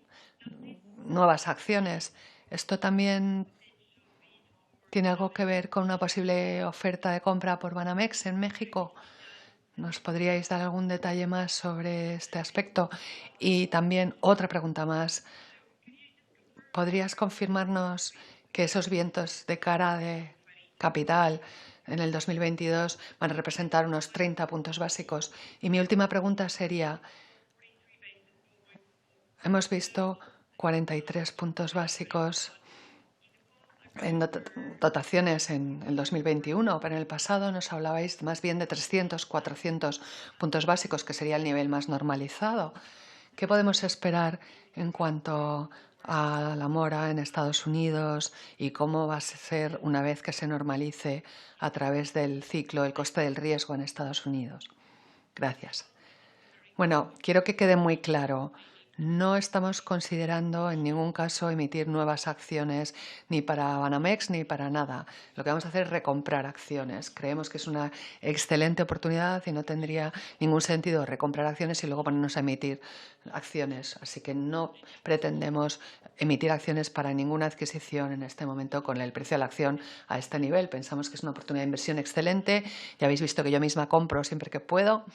nuevas acciones. ¿Esto también tiene algo que ver con una posible oferta de compra por Banamex en México? ¿Nos podríais dar algún detalle más sobre este aspecto? Y también otra pregunta más. ¿Podrías confirmarnos que esos vientos de cara de capital en el 2022 van a representar unos 30 puntos básicos? Y mi última pregunta sería, hemos visto 43 puntos básicos en dotaciones en el 2021, pero en el pasado nos hablabais más bien de 300, 400 puntos básicos, que sería el nivel más normalizado. ¿Qué podemos esperar en cuanto a la mora en Estados Unidos y cómo va a ser una vez que se normalice a través del ciclo el coste del riesgo en Estados Unidos? Gracias. Bueno, quiero que quede muy claro. No estamos considerando en ningún caso emitir nuevas acciones ni para Banamex ni para nada. Lo que vamos a hacer es recomprar acciones. Creemos que es una excelente oportunidad y no tendría ningún sentido recomprar acciones y luego ponernos a emitir acciones. Así que no pretendemos emitir acciones para ninguna adquisición en este momento con el precio de la acción a este nivel. Pensamos que es una oportunidad de inversión excelente. Ya habéis visto que yo misma compro siempre que puedo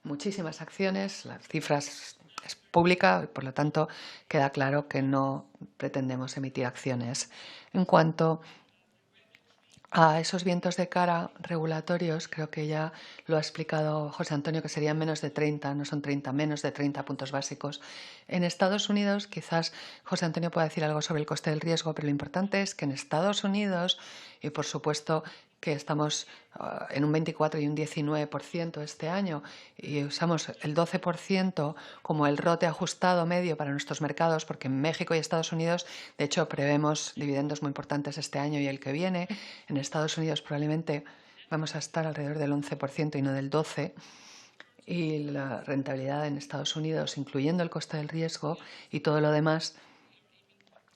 muchísimas acciones, las cifras es pública y por lo tanto queda claro que no pretendemos emitir acciones. En cuanto a esos vientos de cara regulatorios, creo que ya lo ha explicado José Antonio, que serían menos de 30, no son 30, menos de 30 puntos básicos. En Estados Unidos, quizás José Antonio pueda decir algo sobre el coste del riesgo, pero lo importante es que en Estados Unidos, y por supuesto que estamos en un 24 y un 19% este año y usamos el 12% como el ROTE ajustado medio para nuestros mercados, porque en México y Estados Unidos, de hecho, prevemos dividendos muy importantes este año y el que viene. En Estados Unidos probablemente vamos a estar alrededor del 11% y no del 12%. Y la rentabilidad en Estados Unidos, incluyendo el coste del riesgo y todo lo demás,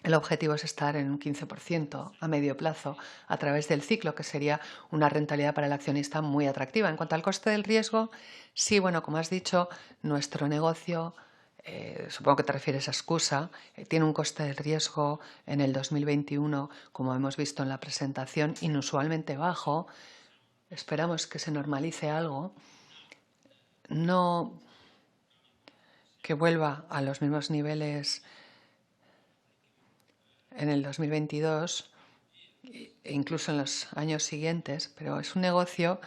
el objetivo es estar en un 15% a medio plazo a través del ciclo, que sería una rentabilidad para el accionista muy atractiva. En cuanto al coste del riesgo, sí, bueno, como has dicho, nuestro negocio, supongo que te refieres a excusa, tiene un coste de riesgo en el 2021, como hemos visto en la presentación, inusualmente bajo. Esperamos que se normalice algo. No que vuelva a los mismos niveles en el 2022 e incluso en los años siguientes, pero es un negocio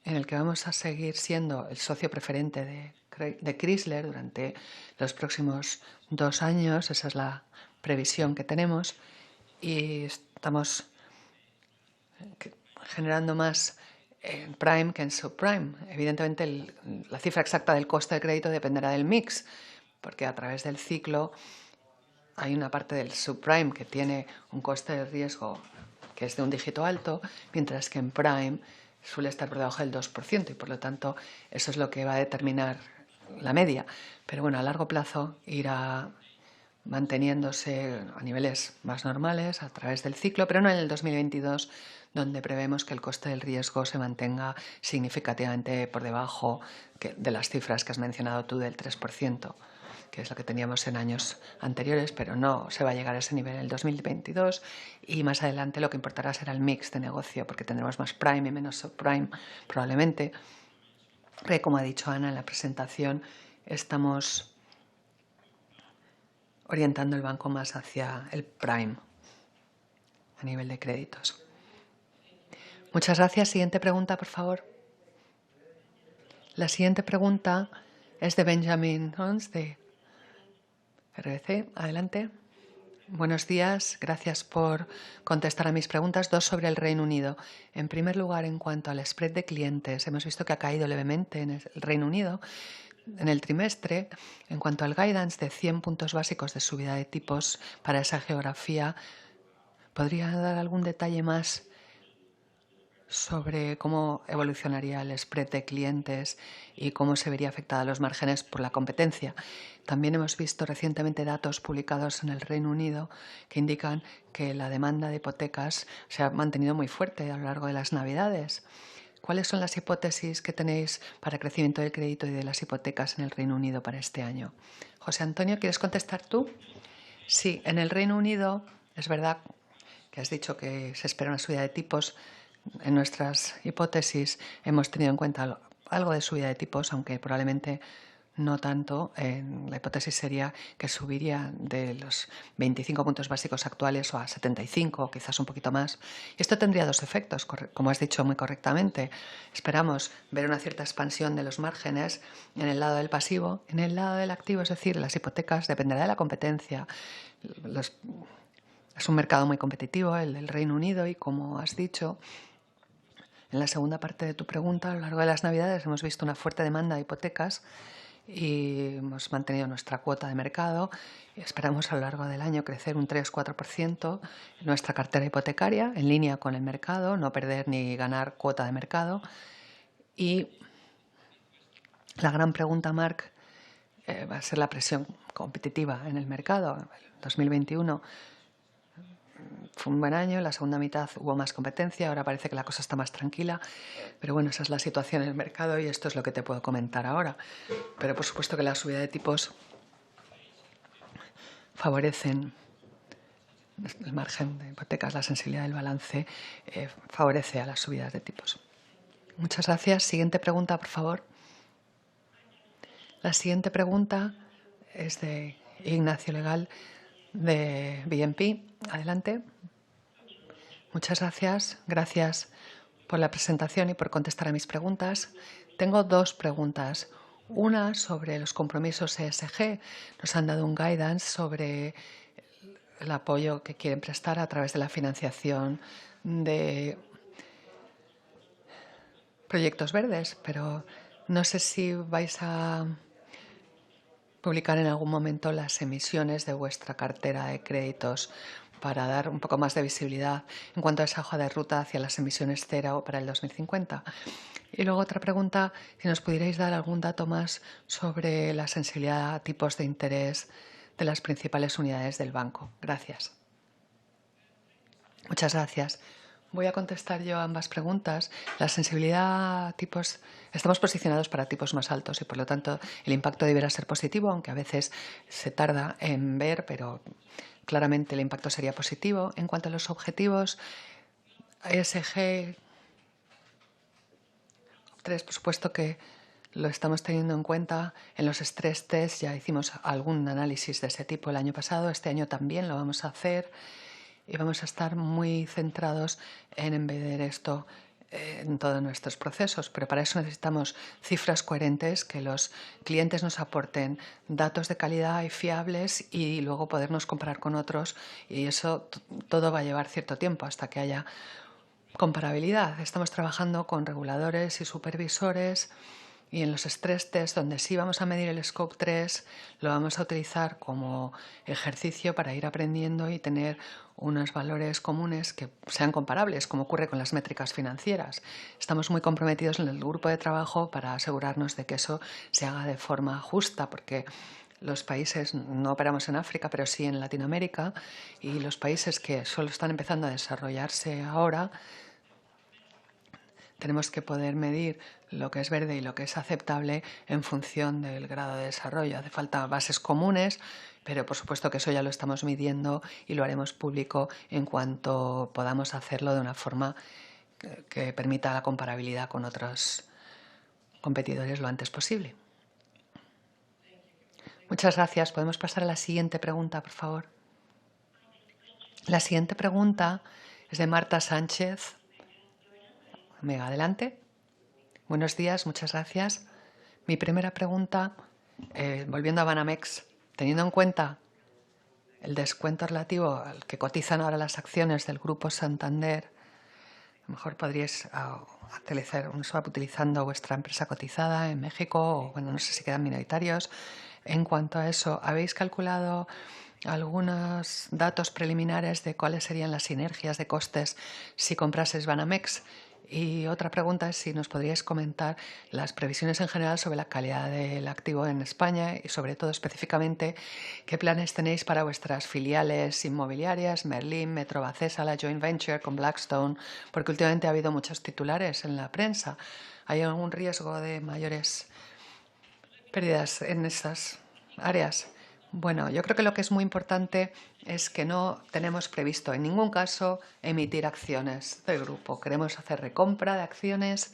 en el que vamos a seguir siendo el socio preferente de Chrysler durante los próximos 2 años. Esa es la previsión que tenemos y estamos generando más en prime que en subprime. Evidentemente, la cifra exacta del coste de crédito dependerá del mix, porque a través del ciclo hay una parte del subprime que tiene un coste de riesgo que es de un dígito alto, mientras que en prime suele estar por debajo del 2% y por lo tanto eso es lo que va a determinar la media. Pero bueno, a largo plazo irá manteniéndose a niveles más normales a través del ciclo, pero no en el 2022, donde prevemos que el coste del riesgo se mantenga significativamente por debajo de las cifras que has mencionado tú del 3%, que es lo que teníamos en años anteriores, pero no se va a llegar a ese nivel en el 2022 y más adelante lo que importará será el mix de negocio, porque tendremos más prime y menos subprime probablemente. Porque, como ha dicho Ana en la presentación, estamos orientando el banco más hacia el prime a nivel de créditos. Muchas gracias. Siguiente pregunta, por favor. La siguiente pregunta es de Benjamin Hons, de RBC. Adelante. Buenos días. Gracias por contestar a mis preguntas. Dos sobre el Reino Unido. En primer lugar, en cuanto al spread de clientes, hemos visto que ha caído levemente en el Reino Unido en el trimestre. En cuanto al guidance de 100 puntos básicos de subida de tipos para esa geografía, ¿podría dar algún detalle más sobre cómo evolucionaría el spread de clientes y cómo se vería afectada a los márgenes por la competencia? También hemos visto recientemente datos publicados en el Reino Unido que indican que la demanda de hipotecas se ha mantenido muy fuerte a lo largo de las Navidades. ¿Cuáles son las hipótesis que tenéis para el crecimiento del crédito y de las hipotecas en el Reino Unido para este año? José Antonio, ¿quieres contestar tú? Sí, en el Reino Unido es verdad que has dicho que se espera una subida de tipos. En nuestras hipótesis hemos tenido en cuenta algo de subida de tipos, aunque probablemente no tanto. La hipótesis sería que subiría de los 25 puntos básicos actuales o a 75 o quizás un poquito más. Y esto tendría dos efectos, como has dicho muy correctamente. Esperamos ver una cierta expansión de los márgenes en el lado del pasivo. En el lado del activo, es decir, las hipotecas, dependerá de la competencia. Es un mercado muy competitivo, el del Reino Unido, y como has dicho, en la segunda parte de tu pregunta, a lo largo de las Navidades hemos visto una fuerte demanda de hipotecas y hemos mantenido nuestra cuota de mercado. Esperamos a lo largo del año crecer un 3-4% en nuestra cartera hipotecaria, en línea con el mercado, no perder ni ganar cuota de mercado. Y la gran pregunta, Marc, va a ser la presión competitiva en el mercado. El 2021 fue un buen año, en la segunda mitad hubo más competencia, ahora parece que la cosa está más tranquila, pero bueno, esa es la situación en el mercado y esto es lo que te puedo comentar ahora. Pero por supuesto que la subida de tipos favorecen el margen de hipotecas, la sensibilidad del balance favorece a las subidas de tipos. Muchas gracias. Siguiente pregunta, por favor. La siguiente pregunta es de Ignacio Legal, de BNP. Adelante. Muchas gracias. Gracias por la presentación y por contestar a mis preguntas. Tengo dos preguntas. Una sobre los compromisos ESG. Nos han dado un guidance sobre el apoyo que quieren prestar a través de la financiación de proyectos verdes, pero no sé si vais a publicar en algún momento las emisiones de vuestra cartera de créditos para dar un poco más de visibilidad en cuanto a esa hoja de ruta hacia las emisiones cero para el 2050. Y luego otra pregunta, si nos pudierais dar algún dato más sobre la sensibilidad a tipos de interés de las principales unidades del banco. Gracias. Muchas gracias. Voy a contestar yo a ambas preguntas. La sensibilidad a tipos, estamos posicionados para tipos más altos y por lo tanto el impacto deberá ser positivo, aunque a veces se tarda en ver, pero claramente el impacto sería positivo. En cuanto a los objetivos, ESG 3, por supuesto que lo estamos teniendo en cuenta. En los stress tests ya hicimos algún análisis de ese tipo el año pasado, este año también lo vamos a hacer. Y vamos a estar muy centrados en embeber esto en todos nuestros procesos, pero para eso necesitamos cifras coherentes, que los clientes nos aporten datos de calidad y fiables y luego podernos comparar con otros, y eso todo va a llevar cierto tiempo hasta que haya comparabilidad. Estamos trabajando con reguladores y supervisores Y en los stress test, donde sí vamos a medir el Scope 3, lo vamos a utilizar como ejercicio para ir aprendiendo y tener unos valores comunes que sean comparables, como ocurre con las métricas financieras. Estamos muy comprometidos en el grupo de trabajo para asegurarnos de que eso se haga de forma justa, porque los países, no operamos en África, pero sí en Latinoamérica, y los países que solo están empezando a desarrollarse ahora, tenemos que poder medir lo que es verde y lo que es aceptable en función del grado de desarrollo. Hace falta bases comunes, pero por supuesto que eso ya lo estamos midiendo y lo haremos público en cuanto podamos hacerlo de una forma que permita la comparabilidad con otros competidores lo antes posible. Muchas gracias. ¿Podemos pasar a la siguiente pregunta, por favor? La siguiente pregunta es de Marta Sánchez. Venga, adelante. Buenos días, muchas gracias. Mi primera pregunta, volviendo a Banamex, teniendo en cuenta el descuento relativo al que cotizan ahora las acciones del Grupo Santander, a lo mejor podríais utilizar un swap utilizando vuestra empresa cotizada en México, o bueno, no sé si quedan minoritarios. En cuanto a eso, ¿habéis calculado algunos datos preliminares de cuáles serían las sinergias de costes si comprases Banamex? Y otra pregunta es si nos podríais comentar las previsiones en general sobre la calidad del activo en España y sobre todo específicamente qué planes tenéis para vuestras filiales inmobiliarias, Merlin, Metrovacesa, la joint venture con Blackstone, porque últimamente ha habido muchos titulares en la prensa. ¿Hay algún riesgo de mayores pérdidas en esas áreas? Bueno, yo creo que lo que es muy importante es que no tenemos previsto en ningún caso emitir acciones del grupo. Queremos hacer recompra de acciones.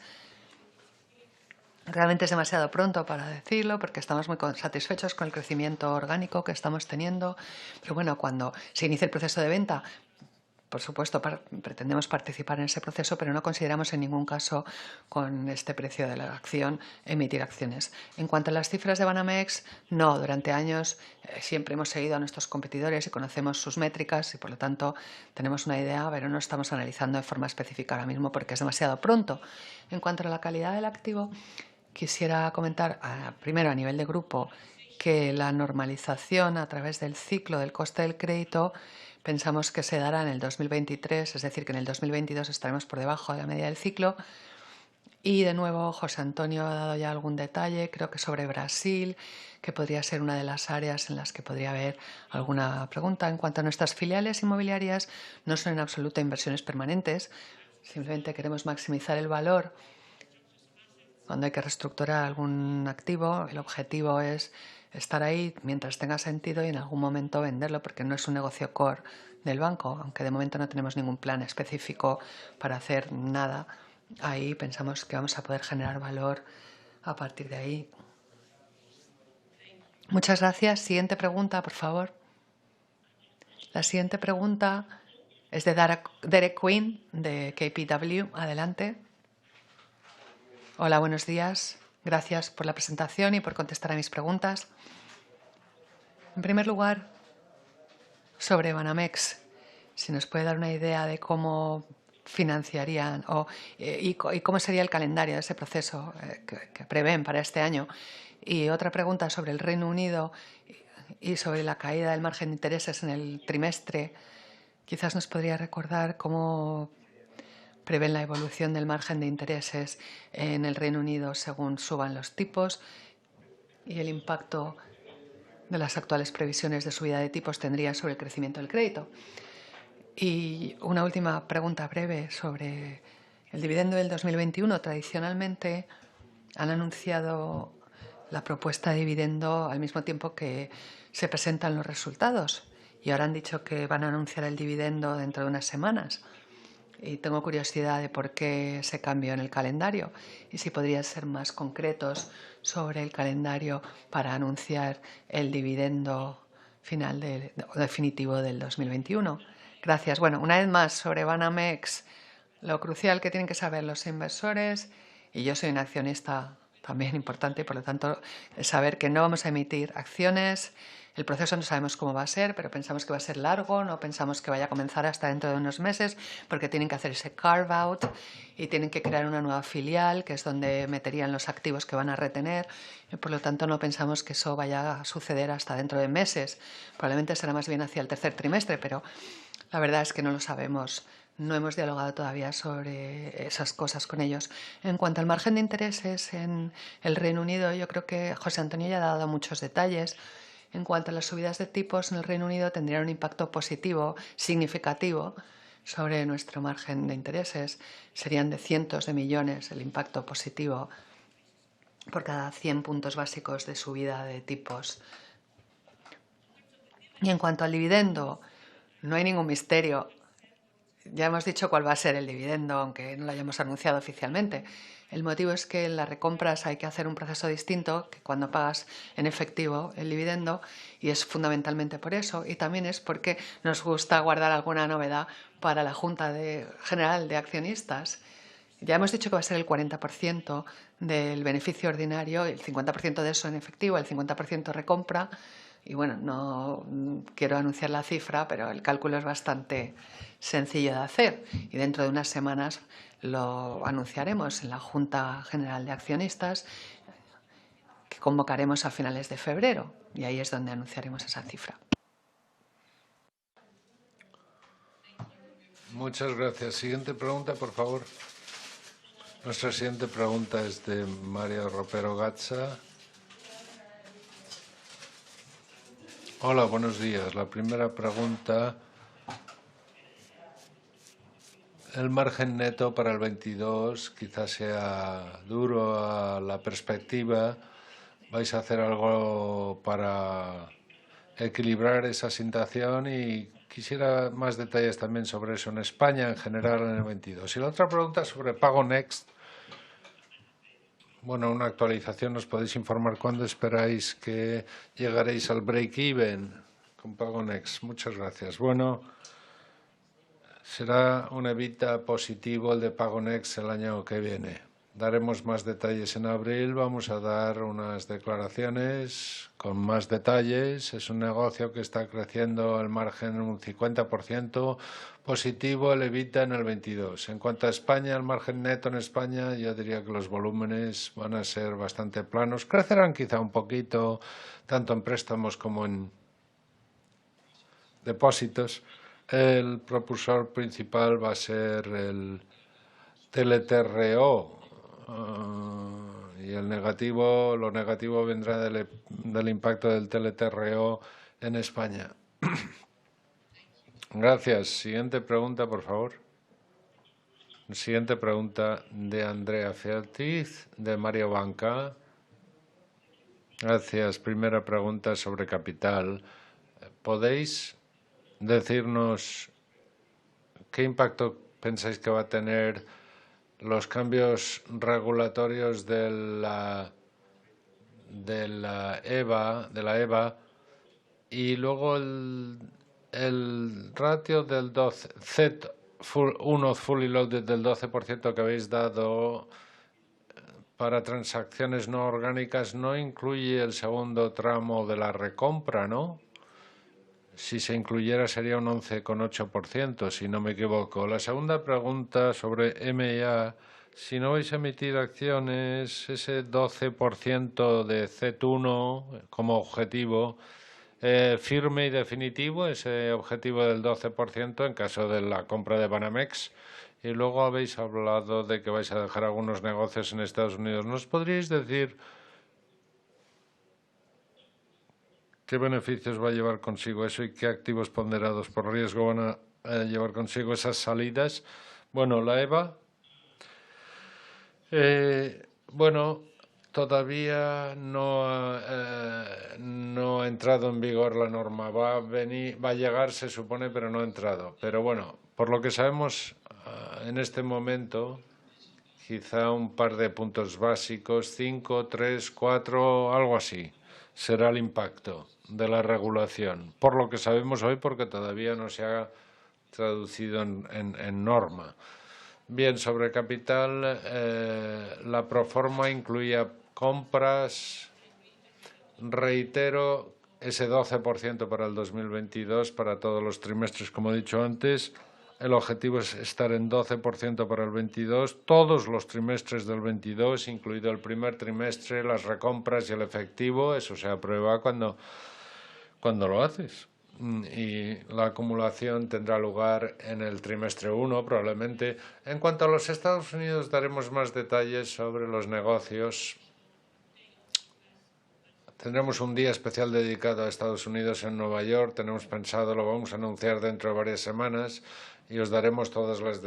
Realmente es demasiado pronto para decirlo porque estamos muy satisfechos con el crecimiento orgánico que estamos teniendo. Pero bueno, cuando se inicie el proceso de venta, por supuesto, pretendemos participar en ese proceso, pero no consideramos en ningún caso con este precio de la acción emitir acciones. En cuanto a las cifras de Banamex, no, durante años siempre hemos seguido a nuestros competidores y conocemos sus métricas y por lo tanto tenemos una idea, pero no estamos analizando de forma específica ahora mismo porque es demasiado pronto. En cuanto a la calidad del activo, quisiera comentar primero a nivel de grupo que la normalización a través del ciclo del coste del crédito pensamos que se dará en el 2023, es decir, que en el 2022 estaremos por debajo de la media del ciclo. Y de nuevo, José Antonio ha dado ya algún detalle, creo que sobre Brasil, que podría ser una de las áreas en las que podría haber alguna pregunta. En cuanto a nuestras filiales inmobiliarias, no son en absoluto inversiones permanentes, simplemente queremos maximizar el valor. Cuando hay que reestructurar algún activo, el objetivo es estar ahí mientras tenga sentido y en algún momento venderlo, porque no es un negocio core del banco, aunque de momento no tenemos ningún plan específico para hacer nada. Ahí pensamos que vamos a poder generar valor a partir de ahí. Muchas gracias. Siguiente pregunta, por favor. La siguiente pregunta es de Derek Quinn, de KPW. Adelante. Hola, buenos días. Gracias por la presentación y por contestar a mis preguntas. En primer lugar, sobre Banamex, si nos puede dar una idea de cómo financiarían y cómo sería el calendario de ese proceso que prevén para este año. Y otra pregunta sobre el Reino Unido y sobre la caída del margen de intereses en el trimestre. Quizás nos podría recordar cómo prevén la evolución del margen de intereses en el Reino Unido según suban los tipos y el impacto de las actuales previsiones de subida de tipos tendría sobre el crecimiento del crédito. Y una última pregunta breve sobre el dividendo del 2021. Tradicionalmente han anunciado la propuesta de dividendo al mismo tiempo que se presentan los resultados y ahora han dicho que van a anunciar el dividendo dentro de unas semanas. Y tengo curiosidad de por qué ese cambio en el calendario y si podrían ser más concretos sobre el calendario para anunciar el dividendo final definitivo del 2021. Gracias. Bueno, una vez más sobre Banamex, lo crucial que tienen que saber los inversores, y yo soy un accionista también importante, y por lo tanto saber que no vamos a emitir acciones. El proceso no sabemos cómo va a ser, pero pensamos que va a ser largo, no pensamos que vaya a comenzar hasta dentro de unos meses, porque tienen que hacer ese carve-out y tienen que crear una nueva filial, que es donde meterían los activos que van a retener, y por lo tanto no pensamos que eso vaya a suceder hasta dentro de meses. Probablemente será más bien hacia el tercer trimestre, pero la verdad es que no lo sabemos. No hemos dialogado todavía sobre esas cosas con ellos. En cuanto al margen de intereses en el Reino Unido, yo creo que José Antonio ya ha dado muchos detalles. En cuanto a las subidas de tipos en el Reino Unido, tendrían un impacto positivo, significativo, sobre nuestro margen de intereses. Serían de cientos de millones el impacto positivo por cada 100 puntos básicos de subida de tipos. Y en cuanto al dividendo, no hay ningún misterio. Ya hemos dicho cuál va a ser el dividendo, aunque no lo hayamos anunciado oficialmente. El motivo es que en las recompras hay que hacer un proceso distinto que cuando pagas en efectivo el dividendo, y es fundamentalmente por eso, y también es porque nos gusta guardar alguna novedad para la Junta General de Accionistas. Ya hemos dicho que va a ser el 40% del beneficio ordinario, el 50% de eso en efectivo, el 50% recompra. Y bueno, no quiero anunciar la cifra, pero el cálculo es bastante sencillo de hacer. Y dentro de unas semanas lo anunciaremos en la Junta General de Accionistas, que convocaremos a finales de febrero. Y ahí es donde anunciaremos esa cifra. Muchas gracias. Siguiente pregunta, por favor. Nuestra siguiente pregunta es de Mario Ropero Gatza. Hola, buenos días. La primera pregunta: el margen neto para el 22 quizás sea duro a la perspectiva. ¿Vais a hacer algo para equilibrar esa situación? Y quisiera más detalles también sobre eso en España en general en el 22. Y la otra pregunta sobre Pago Next. Bueno, una actualización. ¿Nos podéis informar cuándo esperáis que llegaréis al break-even con Pago Next? Muchas gracias. Bueno, será un EBITDA positivo el de Pago Next el año que viene. Daremos más detalles en abril. Vamos a dar unas declaraciones con más detalles. Es un negocio que está creciendo el margen en un 50%, positivo el EBITDA en el 22. En cuanto a España, el margen neto en España, yo diría que los volúmenes van a ser bastante planos. Crecerán quizá un poquito, tanto en préstamos como en depósitos. El propulsor principal va a ser el TLTRO. Y lo negativo vendrá del impacto del TLTRO en España. Gracias. Siguiente pregunta, por favor. Siguiente pregunta de Andrea Feltiz, de Mario Banca. Gracias. Primera pregunta sobre capital. ¿Podéis decirnos qué impacto pensáis que va a tener los cambios regulatorios de la EBA, y luego el ratio del 12, Z1 fully loaded del 12% que habéis dado para transacciones no orgánicas no incluye el segundo tramo de la recompra, ¿no? Si se incluyera sería un 11,8%, si no me equivoco. La segunda pregunta sobre M&A: si no vais a emitir acciones, ese 12% de Z1 como objetivo, firme y definitivo, ese objetivo del 12% en caso de la compra de Banamex. Y luego habéis hablado de que vais a dejar algunos negocios en Estados Unidos. ¿Nos podríais decir qué beneficios va a llevar consigo eso y qué activos ponderados por riesgo van a llevar consigo esas salidas? Bueno, la EBA, bueno, todavía no ha entrado en vigor la norma. Va a llegar, se supone, pero no ha entrado. Pero bueno, por lo que sabemos en este momento, quizá un par de puntos básicos, 5, 3, 4, algo así, será el impacto de la regulación, por lo que sabemos hoy, porque todavía no se ha traducido en norma. Bien, sobre capital, la proforma incluía compras, reitero ese 12% para el 2022, para todos los trimestres, como he dicho antes. El objetivo es estar en 12% para el 22, todos los trimestres del 22, incluido el primer trimestre, las recompras y el efectivo. Eso se aprueba cuando lo haces. Y la acumulación tendrá lugar en el trimestre 1, probablemente. En cuanto a los Estados Unidos, daremos más detalles sobre los negocios. Tendremos un día especial dedicado a Estados Unidos en Nueva York. Tenemos pensado, lo vamos a anunciar dentro de varias semanas y os daremos todos los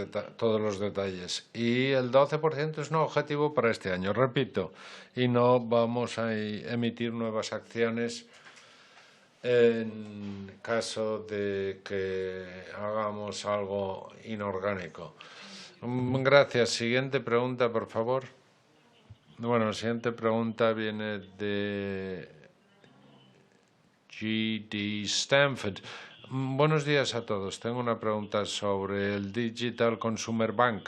detalles. Y el 12% es un objetivo para este año, repito, y no vamos a emitir nuevas acciones en caso de que hagamos algo inorgánico. Gracias. Siguiente pregunta, por favor. Bueno, la siguiente pregunta viene de G.D. Stanford. Buenos días a todos. Tengo una pregunta sobre el Digital Consumer Bank.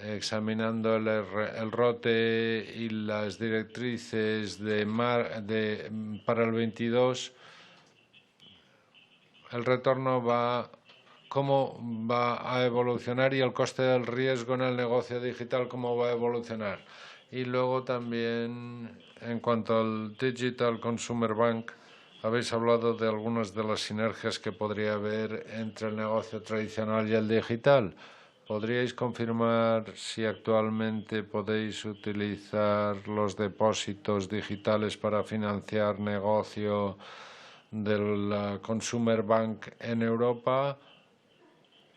Examinando el ROTE y las directrices para el 22, el retorno cómo va a evolucionar y el coste del riesgo en el negocio digital, cómo va a evolucionar. Y luego también, en cuanto al Digital Consumer Bank, habéis hablado de algunas de las sinergias que podría haber entre el negocio tradicional y el digital. ¿Podríais confirmar si actualmente podéis utilizar los depósitos digitales para financiar negocio del Consumer Bank en Europa?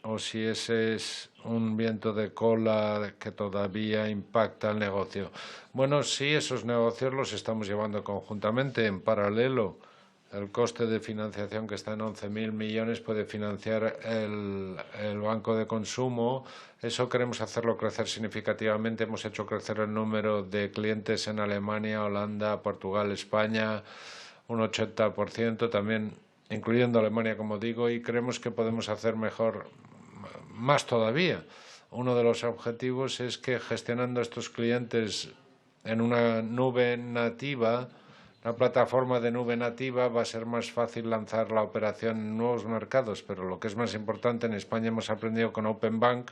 ¿O si ese es un viento de cola que todavía impacta el negocio? Bueno, sí, esos negocios los estamos llevando conjuntamente, en paralelo. El coste de financiación, que está en 11.000 millones, puede financiar el banco de consumo. Eso queremos hacerlo crecer significativamente. Hemos hecho crecer el número de clientes en Alemania, Holanda, Portugal, España, un 80%, también incluyendo Alemania, como digo, y creemos que podemos hacer más todavía. Uno de los objetivos es que gestionando estos clientes en una nube nativa, una plataforma de nube nativa, va a ser más fácil lanzar la operación en nuevos mercados, pero lo que es más importante, en España hemos aprendido con Open Bank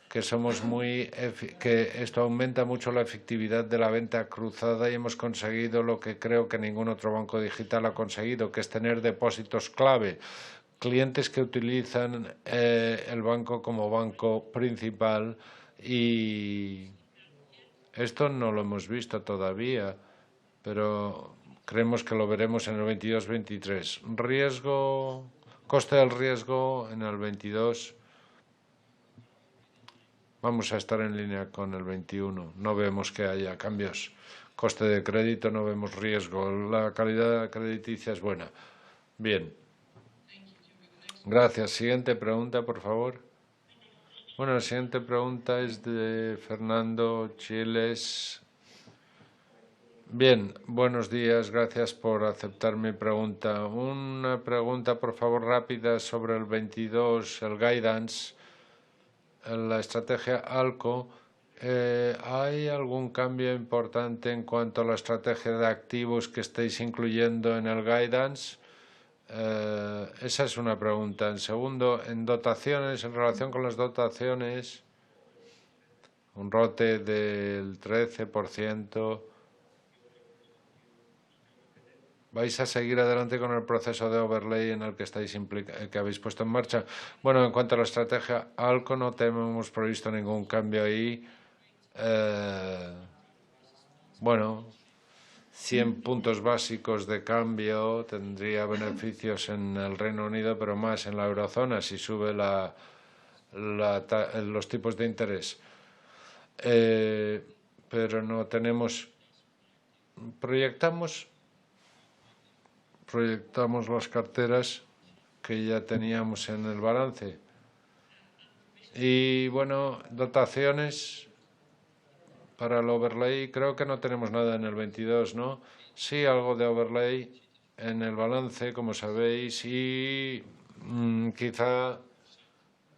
que esto aumenta mucho la efectividad de la venta cruzada y hemos conseguido lo que creo que ningún otro banco digital ha conseguido, que es tener depósitos clave, clientes que utilizan el banco como banco principal, y esto no lo hemos visto todavía, pero creemos que lo veremos en el 22-23. Coste del riesgo en el 22. Vamos a estar en línea con el 21. No vemos que haya cambios. Coste de crédito, no vemos riesgo. La calidad crediticia es buena. Bien. Gracias. Siguiente pregunta, por favor. Bueno, la siguiente pregunta es de Fernando Chiles. Bien, buenos días. Gracias por aceptar mi pregunta. Una pregunta, por favor, rápida sobre el 22, el guidance. La estrategia ALCO, ¿hay algún cambio importante en cuanto a la estrategia de activos que estéis incluyendo en el guidance? Esa es una pregunta. En segundo, en dotaciones, en relación con las dotaciones, un ROTE del 13%. ¿Vais a seguir adelante con el proceso de overlay en el que que habéis puesto en marcha? Bueno, en cuanto a la estrategia ALCO, no tenemos previsto ningún cambio ahí. Bueno, 100 puntos básicos de cambio tendría beneficios en el Reino Unido, pero más en la eurozona si sube los tipos de interés. Pero no tenemos... Proyectamos las carteras que ya teníamos en el balance. Y bueno, dotaciones para el overlay, creo que no tenemos nada en el 22, ¿no? Sí, algo de overlay en el balance, como sabéis, y quizá,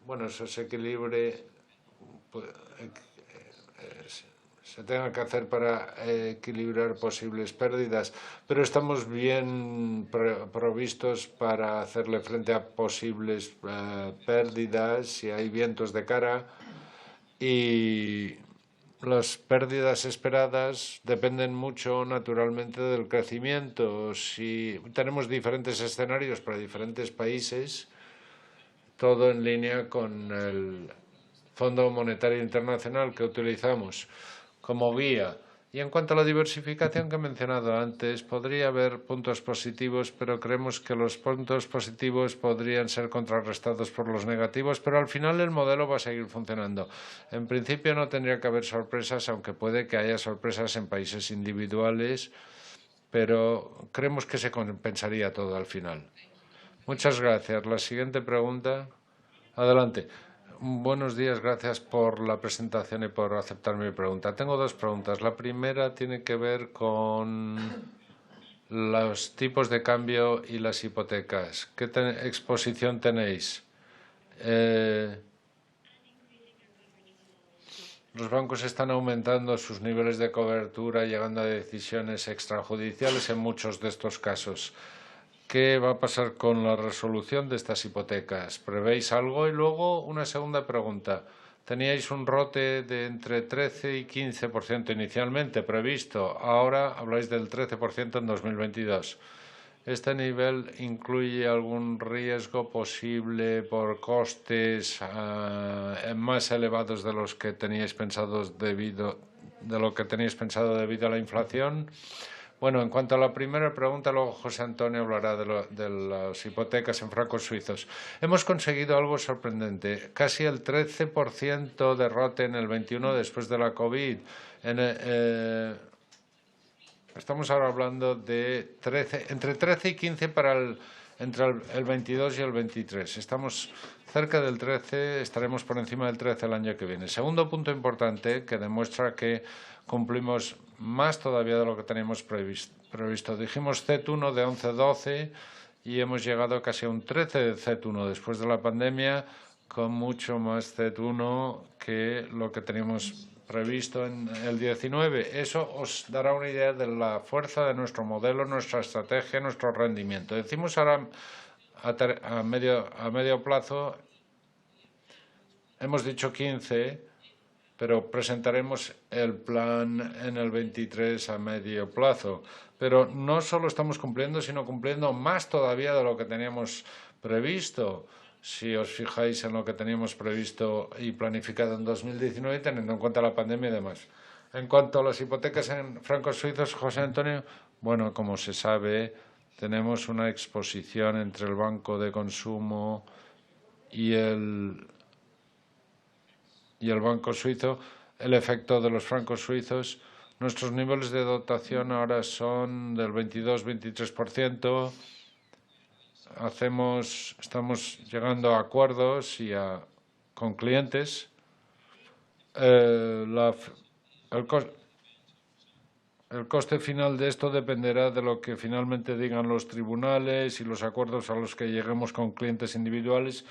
bueno, eso se equilibre, se tenga que hacer para equilibrar posibles pérdidas, pero estamos bien provistos para hacerle frente a posibles pérdidas si hay vientos de cara, y las pérdidas esperadas dependen mucho, naturalmente, del crecimiento. Si tenemos diferentes escenarios para diferentes países, todo en línea con el Fondo Monetario Internacional que utilizamos como guía. Y en cuanto a la diversificación que he mencionado antes, podría haber puntos positivos, pero creemos que los puntos positivos podrían ser contrarrestados por los negativos, pero al final el modelo va a seguir funcionando. En principio no tendría que haber sorpresas, aunque puede que haya sorpresas en países individuales, pero creemos que se compensaría todo al final. Muchas gracias. La siguiente pregunta. Adelante. Buenos días, gracias por la presentación y por aceptar mi pregunta. Tengo dos preguntas. La primera tiene que ver con los tipos de cambio y las hipotecas. ¿Qué exposición tenéis? Los bancos están aumentando sus niveles de cobertura, llegando a decisiones extrajudiciales en muchos de estos casos. ¿Qué va a pasar con la resolución de estas hipotecas? ¿Prevéis algo? Y luego una segunda pregunta. Teníais un rote de entre 13 y 15% inicialmente previsto. Ahora habláis del 13% en 2022. ¿Este nivel incluye algún riesgo posible por costes más elevados de los que teníais pensados debido a la inflación? Bueno, en cuanto a la primera pregunta, luego José Antonio hablará de las hipotecas en francos suizos. Hemos conseguido algo sorprendente, casi el 13% de rote en el 21 después de la COVID. Estamos ahora hablando de entre 13 y 15 entre el 22 y el 23. Estamos cerca del 13, estaremos por encima del 13 el año que viene. Segundo punto importante que demuestra que cumplimos más todavía de lo que teníamos previsto. Dijimos Z1 de 11-12 y hemos llegado casi a un 13 de Z1 después de la pandemia, con mucho más Z1 que lo que teníamos previsto en el 19. Eso os dará una idea de la fuerza de nuestro modelo, nuestra estrategia, nuestro rendimiento. Decimos ahora a medio plazo, hemos dicho 15, pero presentaremos el plan en el 23 a medio plazo. Pero no solo estamos cumpliendo, sino cumpliendo más todavía de lo que teníamos previsto. Si os fijáis en lo que teníamos previsto y planificado en 2019, teniendo en cuenta la pandemia y demás. En cuanto a las hipotecas en francos suizos, José Antonio, bueno, como se sabe, tenemos una exposición entre el banco de consumo y el banco suizo, el efecto de los francos suizos. Nuestros niveles de dotación ahora son del 22-23%. Estamos llegando a acuerdos con clientes. El coste final de esto dependerá de lo que finalmente digan los tribunales y los acuerdos a los que lleguemos con clientes individuales.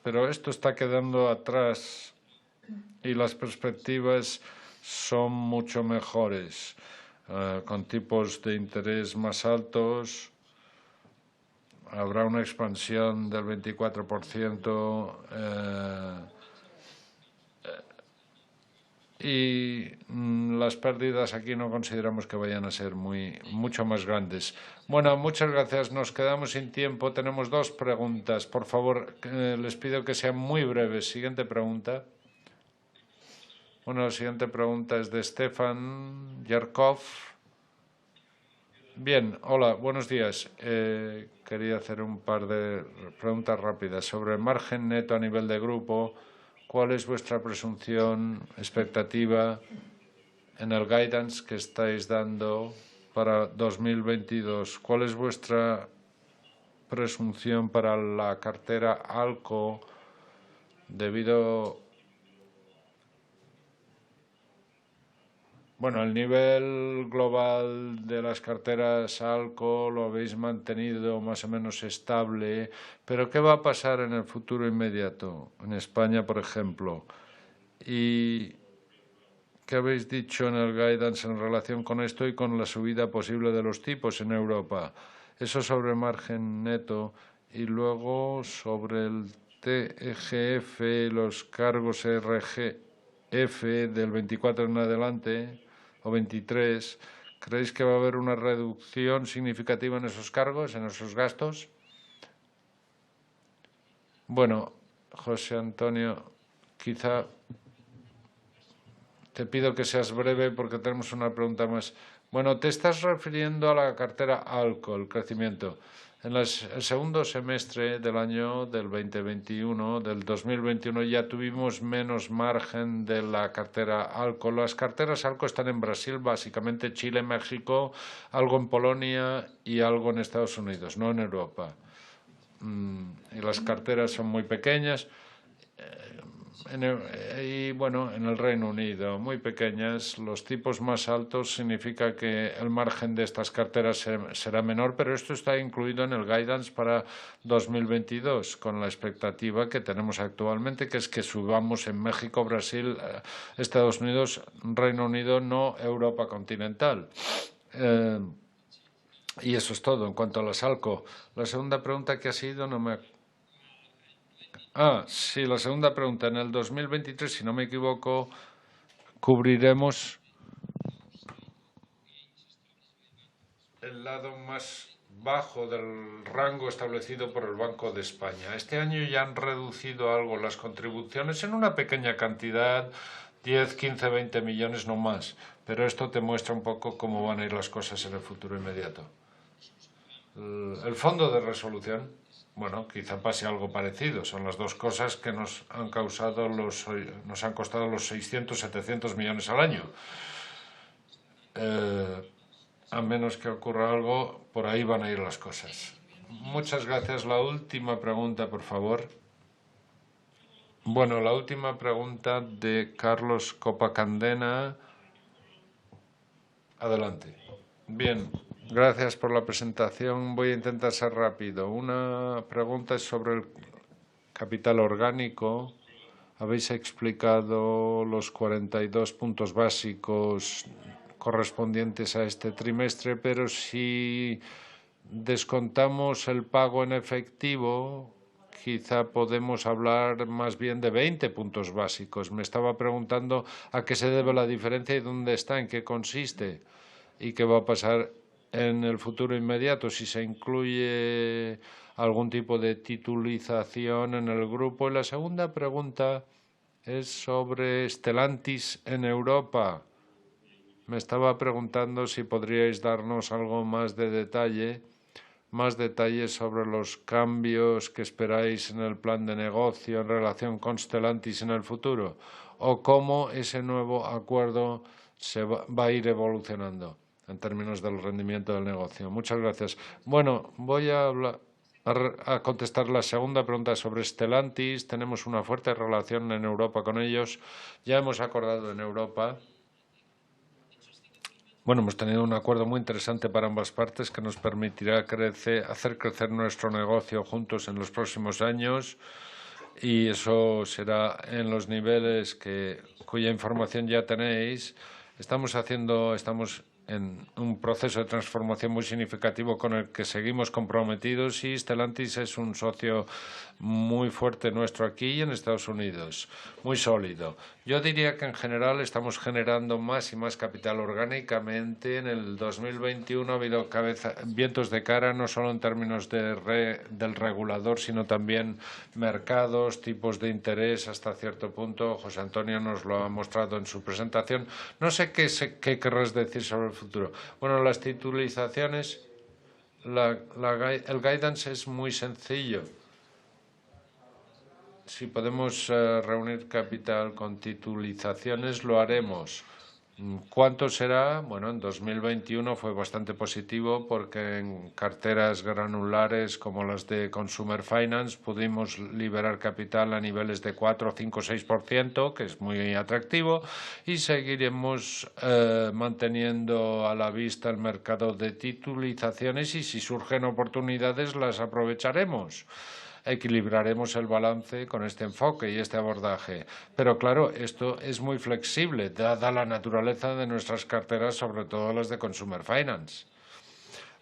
Pero esto está quedando atrás y las perspectivas son mucho mejores, con tipos de interés más altos. Habrá una expansión del 24% y las pérdidas aquí no consideramos que vayan a ser mucho más grandes. Bueno, muchas gracias. Nos quedamos sin tiempo. Tenemos dos preguntas. Por favor, les pido que sean muy breves. Siguiente pregunta. Bueno, la siguiente pregunta es de Stefan Yarkov. Bien, hola, buenos días. Quería hacer un par de preguntas rápidas sobre el margen neto a nivel de grupo. ¿Cuál es vuestra presunción, expectativa en el guidance que estáis dando para 2022? ¿Cuál es vuestra presunción para la cartera ALCO debido... Bueno, el nivel global de las carteras ALCO lo habéis mantenido más o menos estable, pero ¿qué va a pasar en el futuro inmediato? En España, por ejemplo. Y ¿qué habéis dicho en el guidance en relación con esto y con la subida posible de los tipos en Europa? Eso sobre margen neto y luego sobre el TGF, los cargos RGF del 24 en adelante o 23. ¿Creéis que va a haber una reducción significativa en esos cargos, en esos gastos? Bueno, José Antonio, quizá te pido que seas breve porque tenemos una pregunta más. Bueno, te estás refiriendo a la cartera ALCO, el crecimiento. En el segundo semestre del año del 2021, del 2021, ya tuvimos menos margen de la cartera ALCO. Las carteras ALCO están en Brasil, básicamente Chile, México, algo en Polonia y algo en Estados Unidos, no en Europa. Y las carteras son muy pequeñas. Y bueno, en el Reino Unido, muy pequeñas. Los tipos más altos significa que el margen de estas carteras será menor, pero esto está incluido en el guidance para 2022, con la expectativa que tenemos actualmente, que es que subamos en México, Brasil, Estados Unidos, Reino Unido, no Europa continental. Y eso es todo en cuanto a las ALCO. La segunda pregunta que ha sido, no me... sí, la segunda pregunta. En el 2023, si no me equivoco, cubriremos el lado más bajo del rango establecido por el Banco de España. Este año ya han reducido algo las contribuciones en una pequeña cantidad, 10, 15, 20 millones, no más. Pero esto te muestra un poco cómo van a ir las cosas en el futuro inmediato. El fondo de resolución, bueno, quizá pase algo parecido. Son las dos cosas que nos han costado los 600, 700 millones al año. A menos que ocurra algo, por ahí van a ir las cosas. Muchas gracias. La última pregunta, por favor. Bueno, la última pregunta de Carlos Copacandena. Adelante. Bien. Gracias por la presentación. Voy a intentar ser rápido. Una pregunta es sobre el capital orgánico. Habéis explicado los 42 puntos básicos correspondientes a este trimestre, pero si descontamos el pago en efectivo, quizá podemos hablar más bien de 20 puntos básicos. Me estaba preguntando a qué se debe la diferencia y dónde está, en qué consiste y qué va a pasar en el futuro inmediato, si se incluye algún tipo de titulización en el grupo. Y la segunda pregunta es sobre Stellantis en Europa. Me estaba preguntando si podríais darnos algo más de detalle, más detalles sobre los cambios que esperáis en el plan de negocio en relación con Stellantis en el futuro, o cómo ese nuevo acuerdo se va a ir evolucionando en términos del rendimiento del negocio. Muchas gracias. Bueno, voy a contestar la segunda pregunta sobre Stellantis. Tenemos una fuerte relación en Europa con ellos. Ya hemos acordado en Europa. Bueno, hemos tenido un acuerdo muy interesante para ambas partes que nos permitirá hacer crecer nuestro negocio juntos en los próximos años, y eso será en los niveles cuya información ya tenéis. Estamos en un proceso de transformación muy significativo con el que seguimos comprometidos, y Stellantis es un socio muy fuerte nuestro aquí y en Estados Unidos, muy sólido. Yo diría que en general estamos generando más y más capital orgánicamente. En el 2021 ha habido vientos de cara, no solo en términos del regulador, sino también mercados, tipos de interés hasta cierto punto. José Antonio nos lo ha mostrado en su presentación. No sé qué querrás decir sobre el futuro. Bueno, las titulizaciones, el guidance es muy sencillo. Si podemos reunir capital con titulizaciones, lo haremos. ¿Cuánto será? Bueno, en 2021 fue bastante positivo porque en carteras granulares como las de Consumer Finance pudimos liberar capital a niveles de 4, 5, 6%, que es muy atractivo, y seguiremos manteniendo a la vista el mercado de titulizaciones, y si surgen oportunidades las aprovecharemos. equilibraremos el balance con este enfoque y este abordaje. Pero claro, esto es muy flexible, dada la naturaleza de nuestras carteras, sobre todo las de Consumer Finance.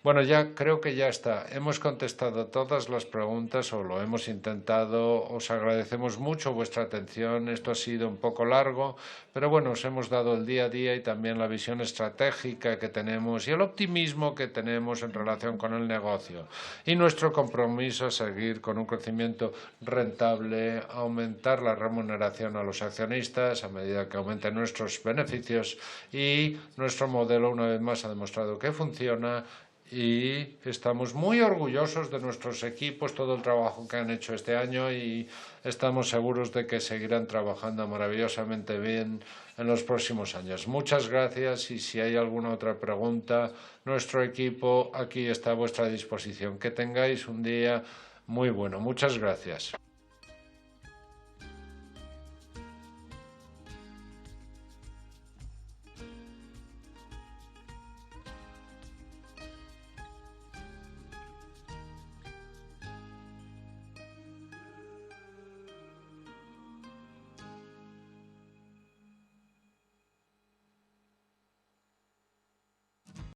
Bueno, ya creo que ya está. Hemos contestado todas las preguntas o lo hemos intentado. Os agradecemos mucho vuestra atención. Esto ha sido un poco largo, pero bueno, os hemos dado el día a día y también la visión estratégica que tenemos y el optimismo que tenemos en relación con el negocio. Y nuestro compromiso a seguir con un crecimiento rentable, aumentar la remuneración a los accionistas a medida que aumenten nuestros beneficios, y nuestro modelo una vez más ha demostrado que funciona. Y estamos muy orgullosos de nuestros equipos, todo el trabajo que han hecho este año, y estamos seguros de que seguirán trabajando maravillosamente bien en los próximos años. Muchas gracias, y si hay alguna otra pregunta, nuestro equipo aquí está a vuestra disposición. Que tengáis un día muy bueno. Muchas gracias.